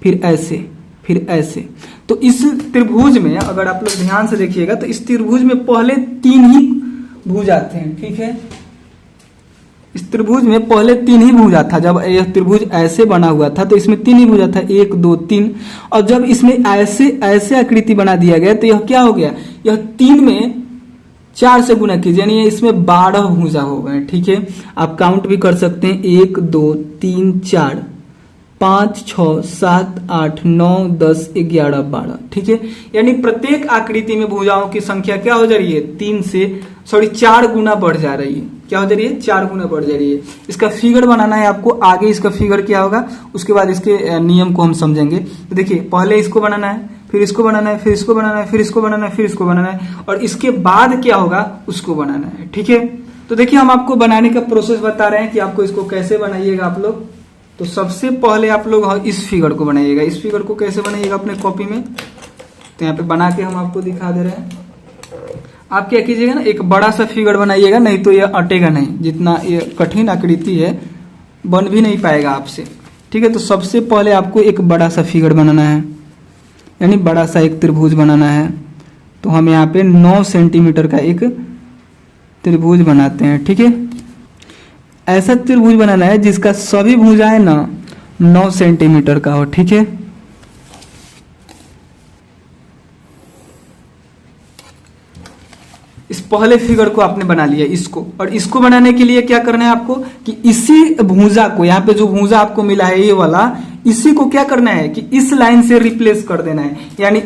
Speaker 2: फिर ऐसे, फिर ऐसे। तो इस त्रिभुज में अगर आप लोग ध्यान से देखिएगा तो इस त्रिभुज में पहले 3 ही भुज आते हैं, ठीक है। इस त्रिभुज में पहले 3 ही भुजा था, जब यह त्रिभुज ऐसे बना हुआ था तो इसमें 3 ही भुजा था, 1 2 3, और जब इसमें ऐसे आकृति बना दिया गया तो यह क्या हो गया, यह 3 में 4 से गुना कीजिए, यानी इसमें 12 भुजा हो गए, ठीक है। आप काउंट भी कर सकते हैं, 1 2 3 4 5 6 7 8 9 10 11 12, ठीक है। यानी प्रत्येक आकृति में भुजाओं की संख्या क्या हो जा रही है, 4 गुना बढ़ जा रही है। क्या हो जा रही है, 4 गुना बढ़ जा रही है। इसका फिगर बनाना है आपको, आगे इसका फिगर क्या होगा उसके बाद इसके नियम को हम समझेंगे। तो देखिए पहले इसको बनाना है,
Speaker 1: फिर इसको बनाना है, फिर इसको बनाना है, फिर इसको बनाना है, फिर इसको बनाना है, और इसके बाद क्या होगा उसको बनाना है। ठीक है, तो देखिए हम आपको बनाने का प्रोसेस बता रहे हैं कि आपको इसको कैसे बनाइएगा आप लोग। तो सबसे पहले आप लोग इस फिगर को बनाइएगा। इस फिगर को कैसे बनाइएगा अपने कॉपी में, तो यहाँ पे बना के हम आपको दिखा दे रहे हैं। आप क्या कीजिएगा ना, एक बड़ा सा फिगर बनाइएगा, नहीं तो ये अटेगा नहीं। जितना ये कठिन आकृति है बन भी नहीं पाएगा आपसे। ठीक है, तो सबसे पहले आपको एक बड़ा सा फिगर बनाना है, यानी बड़ा सा एक त्रिभुज बनाना है। तो हम यहाँ पे 9 सेंटीमीटर का एक त्रिभुज बनाते हैं। ठीक है, ऐसा त्रिभुज बनाना है जिसका सभी भुजाएं ना 9 सेंटीमीटर का हो। ठीक है, इस पहले फिगर को आपने बना लिया इसको, और इसको बनाने के लिए क्या करना है आपको कि इसी भुजा को, यहाँ पे जो भुजा आपको मिला है ये वाला, इसी को क्या करना है कि इस लाइन से रिप्लेस कर देना है। यानी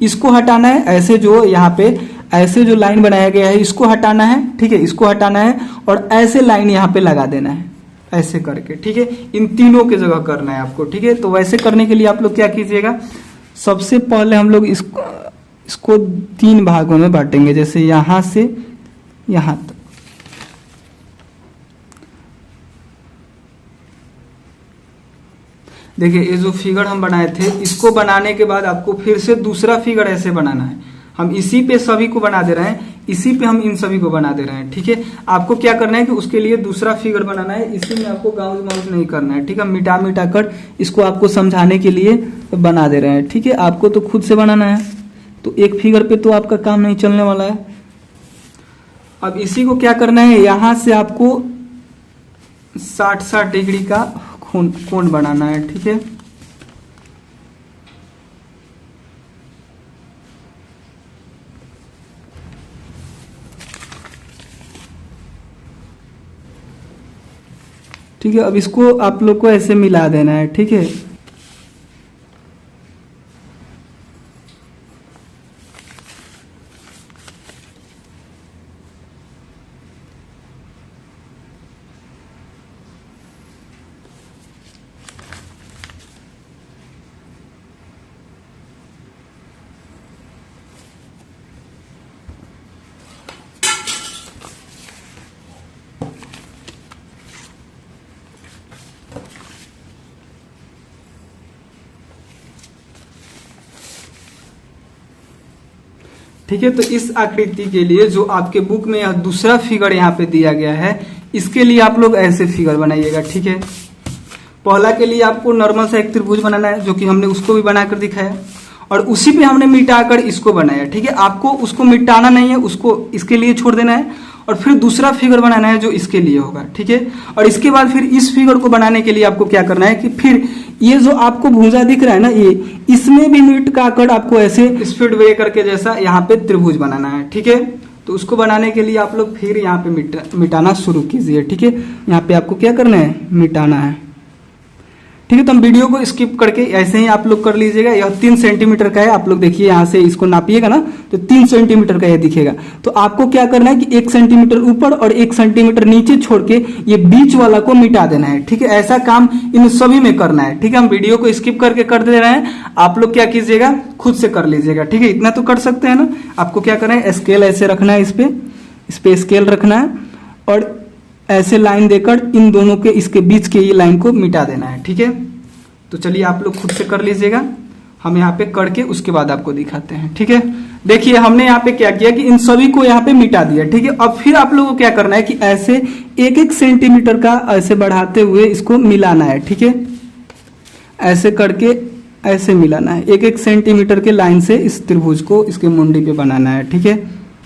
Speaker 1: इसको हटाना है, ऐसे जो यहाँ पे ऐसे जो लाइन बनाया गया है इसको हटाना है। ठीक है, इसको हटाना है और ऐसे लाइन यहाँ पे लगा देना है, ऐसे करके। ठीक है, इन तीनों के जगह करना है आपको। ठीक है, तो वैसे करने के लिए आप लोग क्या कीजिएगा, सबसे पहले हम लोग इसको 3 भागों में बांटेंगे, जैसे यहां से यहां तक। देखिए ये जो फिगर हम बनाए थे, इसको बनाने के बाद आपको फिर से दूसरा फिगर ऐसे बनाना है। हम इसी पे सभी को बना दे रहे हैं, इसी पे हम इन सभी को बना दे रहे हैं। ठीक है, आपको क्या करना है कि उसके लिए दूसरा फिगर बनाना है, इसी में आपको गाउज माउज नहीं करना है। ठीक है, मिटा मिटा कर इसको आपको समझाने के लिए बना दे रहे हैं। ठीक है, आपको तो खुद से बनाना है, तो एक फिगर पे तो आपका काम नहीं चलने वाला है। अब इसी को क्या करना है, यहां से आपको 60-60 डिग्री का कोण बनाना है। ठीक है, ठीक है, अब इसको आप लोग को ऐसे मिला देना है। ठीक है, ठीक है, तो इस आकृति के लिए जो आपके बुक में यह दूसरा फिगर यहाँ पे दिया गया है, इसके लिए आप लोग ऐसे फिगर बनाइएगा। ठीक है, पहला के लिए आपको नॉर्मल सा एक त्रिभुज बनाना है, जो कि हमने उसको भी बनाकर दिखाया, और उसी पे हमने मिटाकर इसको बनाया। ठीक है, आपको उसको मिटाना नहीं है, उसको इसके लिए छोड़ देना है, और फिर दूसरा फिगर बनाना है जो इसके लिए होगा। ठीक है, और इसके बाद फिर इस फिगर को बनाने के लिए आपको क्या करना है कि फिर ये जो आपको भुजा दिख रहा है ना, ये इसमें भी मिट का आकर आपको ऐसे स्पीड वे करके जैसा यहाँ पे त्रिभुज बनाना है। ठीक है, तो उसको बनाने के लिए आप लोग फिर यहाँ पे मिटाना शुरू कीजिए। ठीक है, यहाँ पे आपको क्या करना है, मिटाना है। ठीक है, तो हम वीडियो को स्किप करके ऐसे ही आप लोग कर लीजिएगा। यह 3 सेंटीमीटर का है, आप लोग देखिए यहाँ से इसको नापिएगा ना तो 3 सेंटीमीटर का ये दिखेगा। तो आपको क्या करना है कि 1 सेंटीमीटर ऊपर और 1 सेंटीमीटर नीचे छोड़ के ये बीच वाला को मिटा देना है। ठीक है, ऐसा काम इन सभी में करना है। ठीक है, हम वीडियो को स्किप करके कर दे रहे हैं, आप लोग क्या कीजिएगा, खुद से कर लीजिएगा। ठीक है, इतना तो कर सकते हैं ना। आपको क्या करना है, स्केल ऐसे रखना है, इस पे स्केल रखना है, और ऐसे लाइन देकर इन दोनों के इसके बीच के ये लाइन को मिटा देना है। ठीक है, तो चलिए आप लोग खुद से कर लीजिएगा, हम यहाँ पे करके उसके बाद आपको दिखाते हैं। ठीक है, देखिए हमने यहाँ पे क्या किया कि इन सभी को यहाँ पे मिटा दिया। ठीक है, अब फिर आप लोगों को क्या करना है कि ऐसे 1-1 सेंटीमीटर का ऐसे बढ़ाते हुए इसको मिलाना है। ठीक है, ऐसे करके ऐसे मिलाना है, 1-1 सेंटीमीटर के लाइन से इस त्रिभुज को इसके मुंडी पे बनाना है। ठीक है,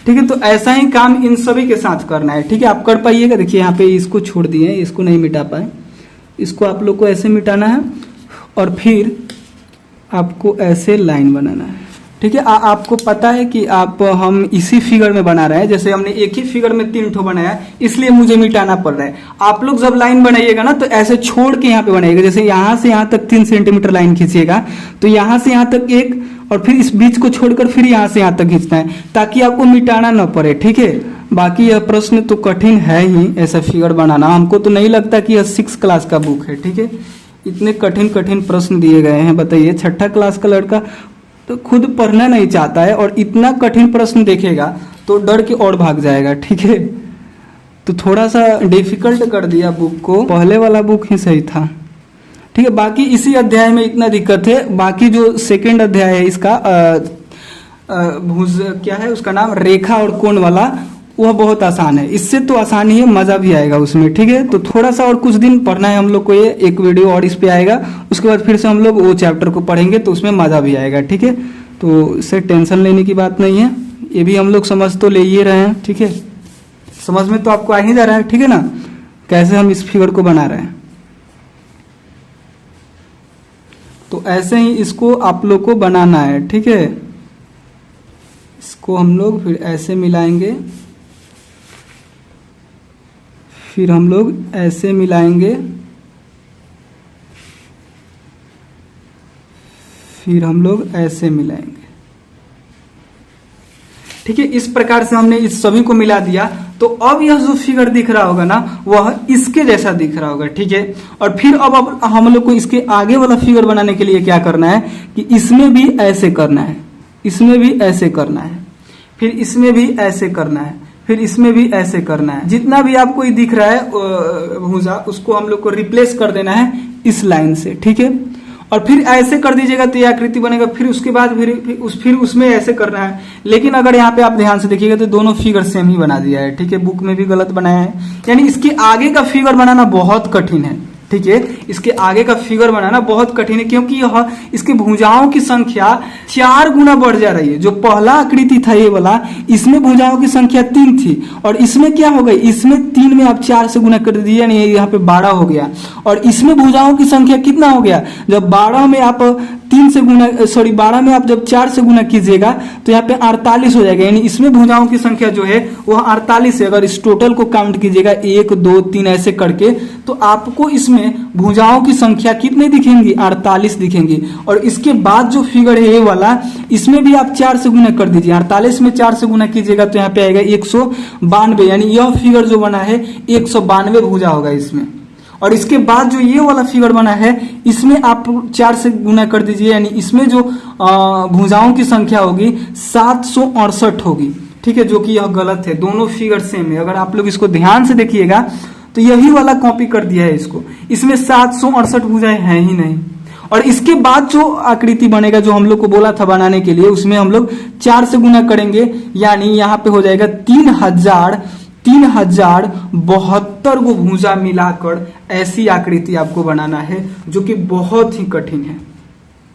Speaker 1: ठीक है, तो ऐसा ही काम इन सभी के साथ करना है। ठीक है, आप कर पाइएगा। देखिए यहाँ पे इसको छोड़ दिए, इसको नहीं मिटा पाए, इसको आप लोग को ऐसे मिटाना है, और फिर आपको ऐसे लाइन बनाना है। ठीक है, आपको पता है कि हम इसी फिगर में बना रहे हैं, जैसे हमने एक ही फिगर में 3 ठो बनाया, इसलिए मुझे मिटाना पड़ रहा है। आप लोग जब लाइन बनाइएगा ना तो ऐसे छोड़ के यहाँ पे बनाइएगा, जैसे यहाँ से यहाँ तक 3 सेंटीमीटर लाइन खींचिएगा, तो यहाँ से यहाँ तक 1, और फिर इस बीच को छोड़कर फिर यहाँ से यहाँ तक खींचना है, ताकि आपको मिटाना न पड़े। ठीक है, बाकी यह प्रश्न तो कठिन है ही, ऐसा फिगर बनाना। हमको तो नहीं लगता कि यह 6 क्लास का बुक है। ठीक है, इतने कठिन कठिन प्रश्न दिए गए हैं, बताइए 6ठा क्लास का लड़का
Speaker 2: तो खुद पढ़ना नहीं चाहता है और इतना कठिन प्रश्न देखेगा तो डर के और भाग जाएगा। ठीक है, तो थोड़ा सा डिफिकल्ट कर दिया बुक को, पहले वाला बुक ही सही था। ठीक है, बाकी इसी अध्याय में इतना दिक्कत है। बाकी जो सेकंड अध्याय है इसका भुज क्या है उसका नाम, रेखा और कोण वाला, वह बहुत आसान है। इससे तो आसान ही है, मजा भी आएगा उसमें। ठीक है, तो थोड़ा सा और कुछ दिन पढ़ना है हम लोग को, ये एक वीडियो और इस पे आएगा, उसके बाद फिर से हम लोग वो चैप्टर को पढ़ेंगे तो उसमें मजा भी आएगा। ठीक है, तो इससे टेंशन लेने की बात नहीं है, ये भी हम लोग समझ तो ले ही रहे हैं। ठीक है, समझ में तो आपको आ ही जा रहा है। ठीक है ना, कैसे हम इस फिगर को बना रहे हैं। तो ऐसे ही इसको आप लोग को बनाना है। ठीक है, इसको हम लोग फिर ऐसे मिलाएंगे, फिर हम लोग ऐसे मिलाएंगे, फिर हम लोग ऐसे मिलाएंगे। ठीक है, इस प्रकार से हमने इस सभी को मिला दिया। तो अब यह जो फिगर दिख रहा होगा ना, वह इसके जैसा दिख रहा होगा। ठीक है, और फिर अब हम लोग को इसके आगे वाला फिगर बनाने के लिए क्या करना है कि इसमें भी ऐसे करना है, इसमें भी ऐसे करना है, फिर इसमें भी ऐसे करना है, फिर इसमें भी ऐसे करना है। जितना भी आपको ये दिख रहा है भुजा, उसको हम लोग को रिप्लेस कर देना है इस लाइन से। ठीक है, और फिर ऐसे कर दीजिएगा तो यह आकृति बनेगा। फिर उसके बाद फिर उसमें ऐसे करना है। लेकिन अगर यहाँ पे आप ध्यान से देखिएगा तो दोनों फिगर सेम ही बना दिया है। ठीक है, बुक में भी गलत बनाया है, यानी इसके आगे का फिगर बनाना बहुत कठिन है। ठीक है, इसके आगे का फिगर बनाना बहुत कठिन है, क्योंकि यह इसके भुजाओं की संख्या 4 गुना बढ़ जा रही है। जो पहला आकृति था ये वाला, इसमें भुजाओं की संख्या 3 थी, और इसमें क्या हो गई, इसमें 3 में आप 4 से गुना कर दीजिए, यानी यहाँ पे 12 हो गया। और इसमें भुजाओं की संख्या कितना हो गया, जब 12 में आप 3 से गुना, सॉरी 12 में आप जब 4 से गुना कीजिएगा तो यहाँ पे 48 हो जाएगा। यानी इसमें भुजाओं की संख्या जो है वह 48 है। अगर इस टोटल को काउंट कीजिएगा 1 2 3 ऐसे करके, तो आपको इसमें भुजाओं की संख्या कितने दिखेंगी, 48 दिखेंगी। और इसके बाद जो फिगर है ये वाला, इसमें भी आप 4 से गुना कर दीजिए, 48 में 4 से गुना कीजिएगा तो यहाँ पे आएगा 192, यानी यह फिगर जो बना है 192 भुजा होगा इसमें। और इसके बाद जो ये वाला फिगर बना है, इसमें आप 4 से गुना कर दीजिए, यानी इसमें जो भुजाओं की संख्या होगी 768 होगी। ठीक है, जो कि यह गलत है, दोनों फिगर सेम है। अगर आप लोग इसको ध्यान से देखिएगा तो यही वाला कॉपी कर दिया है इसको, इसमें 768 भुजाएं हैं ही नहीं। और इसके बाद जो आकृति बनेगा, जो हम लोग को बोला था बनाने के लिए, उसमें हम लोग 4 से गुना करेंगे, यानी यहाँ पे हो जाएगा 3072 गो भुजा मिलाकर ऐसी आकृति आपको बनाना है, जो कि बहुत ही कठिन है।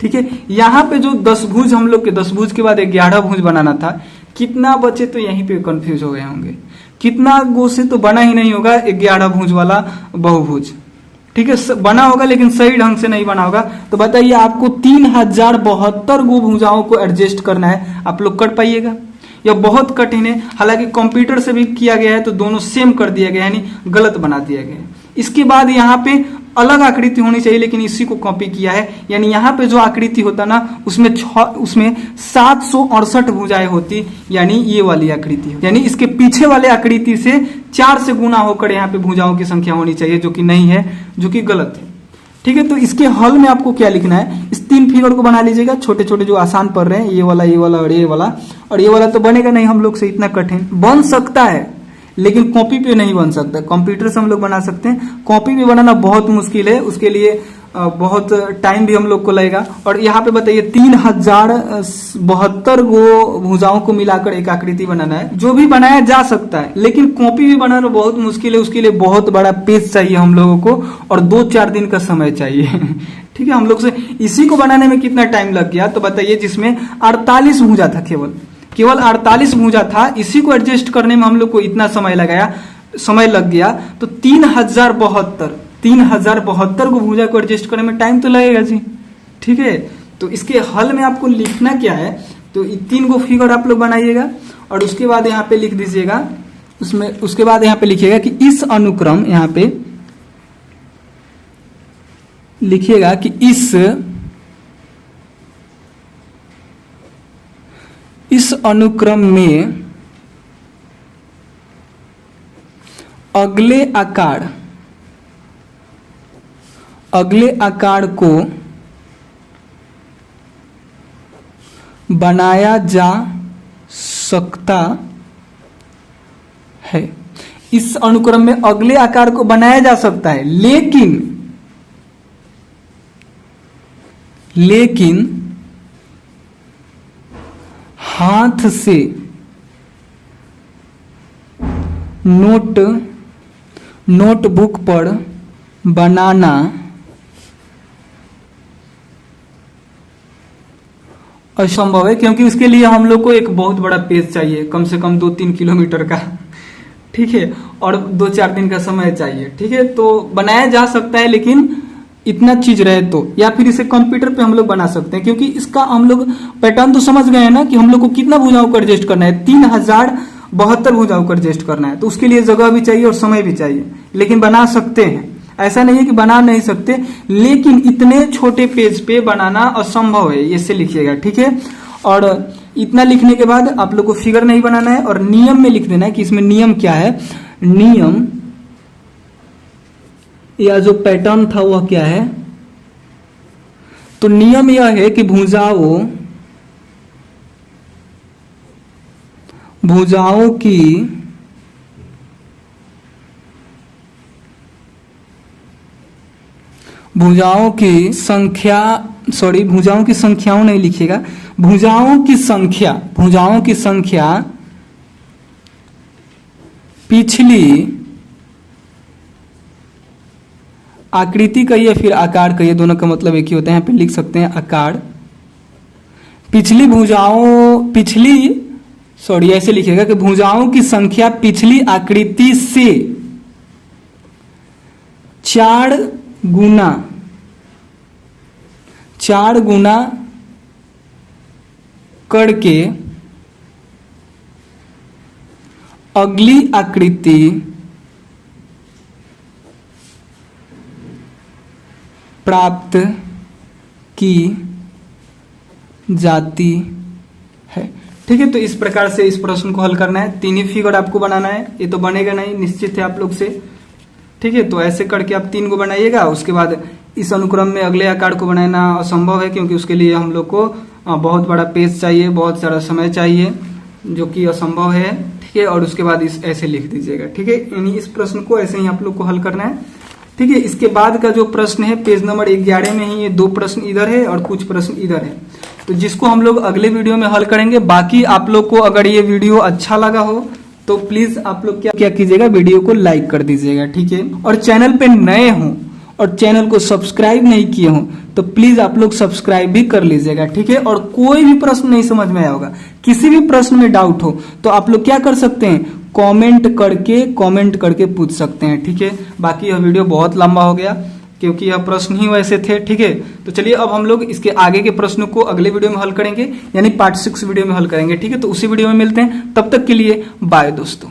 Speaker 2: ठीक है, यहाँ पे जो 10 भुज हम लोग के 10 भुज के बाद 11 भुज बनाना था, कितना बचे तो यहीं पे कंफ्यूज हो गए होंगे। कितना गो से तो बना ही नहीं होगा 11 भुज वाला बहुभुज। ठीक है, बना होगा लेकिन सही ढंग से नहीं बना होगा। तो बताइए, आपको 3072 गो भुजाओं को एडजस्ट करना है, आप लोग कर पाइएगा? यह बहुत कठिन है। हालांकि कंप्यूटर से भी किया गया है तो दोनों सेम कर दिया गया, यानी गलत बना दिया गया है। इसके बाद यहाँ पे अलग आकृति होनी चाहिए, लेकिन इसी को कॉपी किया है। यानी यहाँ पे जो आकृति होता ना, उसमें 768 भुजाएं होती, यानी ये वाली आकृति, यानी इसके पीछे वाले आकृति से 4 से गुना होकर यहाँ पे भुजाओं की संख्या होनी चाहिए, जो कि नहीं है, जो कि गलत है। ठीक है, तो इसके हल में आपको क्या लिखना है, इस 3 फिगर को बना लीजिएगा, छोटे छोटे जो आसान पड़ रहे हैं, ये वाला और ये वाला। और ये वाला तो बनेगा नहीं हम लोग से, इतना कठिन बन सकता है लेकिन कॉपी पे नहीं बन सकता। कंप्यूटर से हम लोग बना सकते हैं, कॉपी पे बनाना बहुत मुश्किल है, उसके लिए बहुत टाइम भी हम लोग को लगेगा। और यहाँ पे बताइए 3072 गो भुजाओं को मिलाकर एक आकृति बनाना है। जो भी बनाया जा सकता है, लेकिन कॉपी भी बनाना बहुत मुश्किल है, उसके लिए बहुत बड़ा पेज चाहिए हम लोगों को, और 2-4 दिन का समय चाहिए। ठीक है, हम लोग से इसी को बनाने में कितना टाइम लग गया तो बताइए, जिसमें 48 भुजा था, केवल 48 भुजा था, इसी को एडजस्ट करने में हम लोग को इतना समय लग गया। तो 3072 को भुजा को एडजस्ट करने में टाइम तो लगेगा जी। ठीक है, तो इसके हल में आपको लिखना क्या है, तो 3 गो फिगर आप लोग बनाइएगा, और उसके बाद यहाँ पे लिख दीजिएगा, उसके बाद यहाँ पे लिखिएगा कि इस अनुक्रम, यहाँ पे लिखिएगा कि इस अनुक्रम में अगले आकार को बनाया जा सकता है। इस अनुक्रम में अगले आकार को बनाया जा सकता है, लेकिन हाथ से नोटबुक पर बनाना असंभव है, क्योंकि उसके लिए हम लोग को एक बहुत बड़ा पेज चाहिए, कम से कम 2-3 किलोमीटर का, ठीक है, और 2-4 दिन का समय चाहिए, ठीक है। तो बनाया जा सकता है लेकिन इतना चीज रहे तो, या फिर इसे कंप्यूटर पे हम लोग बना सकते हैं, क्योंकि इसका हम लोग पैटर्न तो समझ गए हैं ना कि हम लोग को कितना भुजाओं को एडजस्ट करना है, 3072 भुजाओं को एडजस्ट करना है। तो उसके लिए जगह भी चाहिए और समय भी चाहिए, लेकिन बना सकते हैं। ऐसा नहीं है कि बना नहीं सकते, लेकिन इतने छोटे पेज पे बनाना असंभव है, इससे लिखिएगा, ठीक है। और इतना लिखने के बाद आप लोग को फिगर नहीं बनाना है और नियम में लिख देना है कि इसमें नियम क्या है। नियम या जो पैटर्न था वह क्या है, तो नियम यह है कि भुजाओं की संख्याओं नहीं लिखिएगा, भुजाओं की संख्या पिछली आकृति कहिए फिर आकार कहिए, दोनों का मतलब एक ही होता है, यहाँ पे लिख सकते हैं आकार। ऐसे लिखिएगा कि भुजाओं की संख्या पिछली आकृति से 4 गुना करके अगली आकृति प्राप्त की जाती है, ठीक है। तो इस प्रकार से इस प्रश्न को हल करना है। 3 ही फिगर आपको बनाना है, ये तो बनेगा नहीं, निश्चित है आप लोग से, ठीक है। तो ऐसे करके आप 3 को बनाइएगा। उसके बाद इस अनुक्रम में अगले आकार को बनाना असंभव है, क्योंकि उसके लिए हम लोग को बहुत बड़ा पेज चाहिए, बहुत सारा समय चाहिए, जो कि असंभव है, ठीक है। और उसके बाद ऐसे लिख दीजिएगा, ठीक है। यानी इस प्रश्न को ऐसे ही आप लोग को हल करना है, ठीक है। इसके बाद का जो प्रश्न है पेज नंबर 11 में ही, ये 2 प्रश्न इधर है और कुछ प्रश्न इधर है, तो जिसको हम लोग अगले वीडियो में हल करेंगे। बाकी आप लोग को अगर ये वीडियो अच्छा लगा हो तो प्लीज आप लोग क्या कीजिएगा, वीडियो को लाइक कर दीजिएगा, ठीक है। और चैनल पे नए हो और चैनल को सब्सक्राइब नहीं किए हो तो प्लीज आप लोग सब्सक्राइब भी कर लीजिएगा, ठीक है। और कोई भी प्रश्न नहीं समझ में आया होगा, किसी भी प्रश्न में डाउट हो तो आप लोग क्या कर सकते हैं, कमेंट करके पूछ सकते हैं, ठीक है। बाकी यह वीडियो बहुत लंबा हो गया क्योंकि यह प्रश्न ही वैसे थे, ठीक है। तो चलिए अब हम लोग इसके आगे के प्रश्नों को अगले वीडियो में हल करेंगे, यानी पार्ट 6 वीडियो में हल करेंगे, ठीक है। तो उसी वीडियो में मिलते हैं, तब तक के लिए बाय दोस्तों।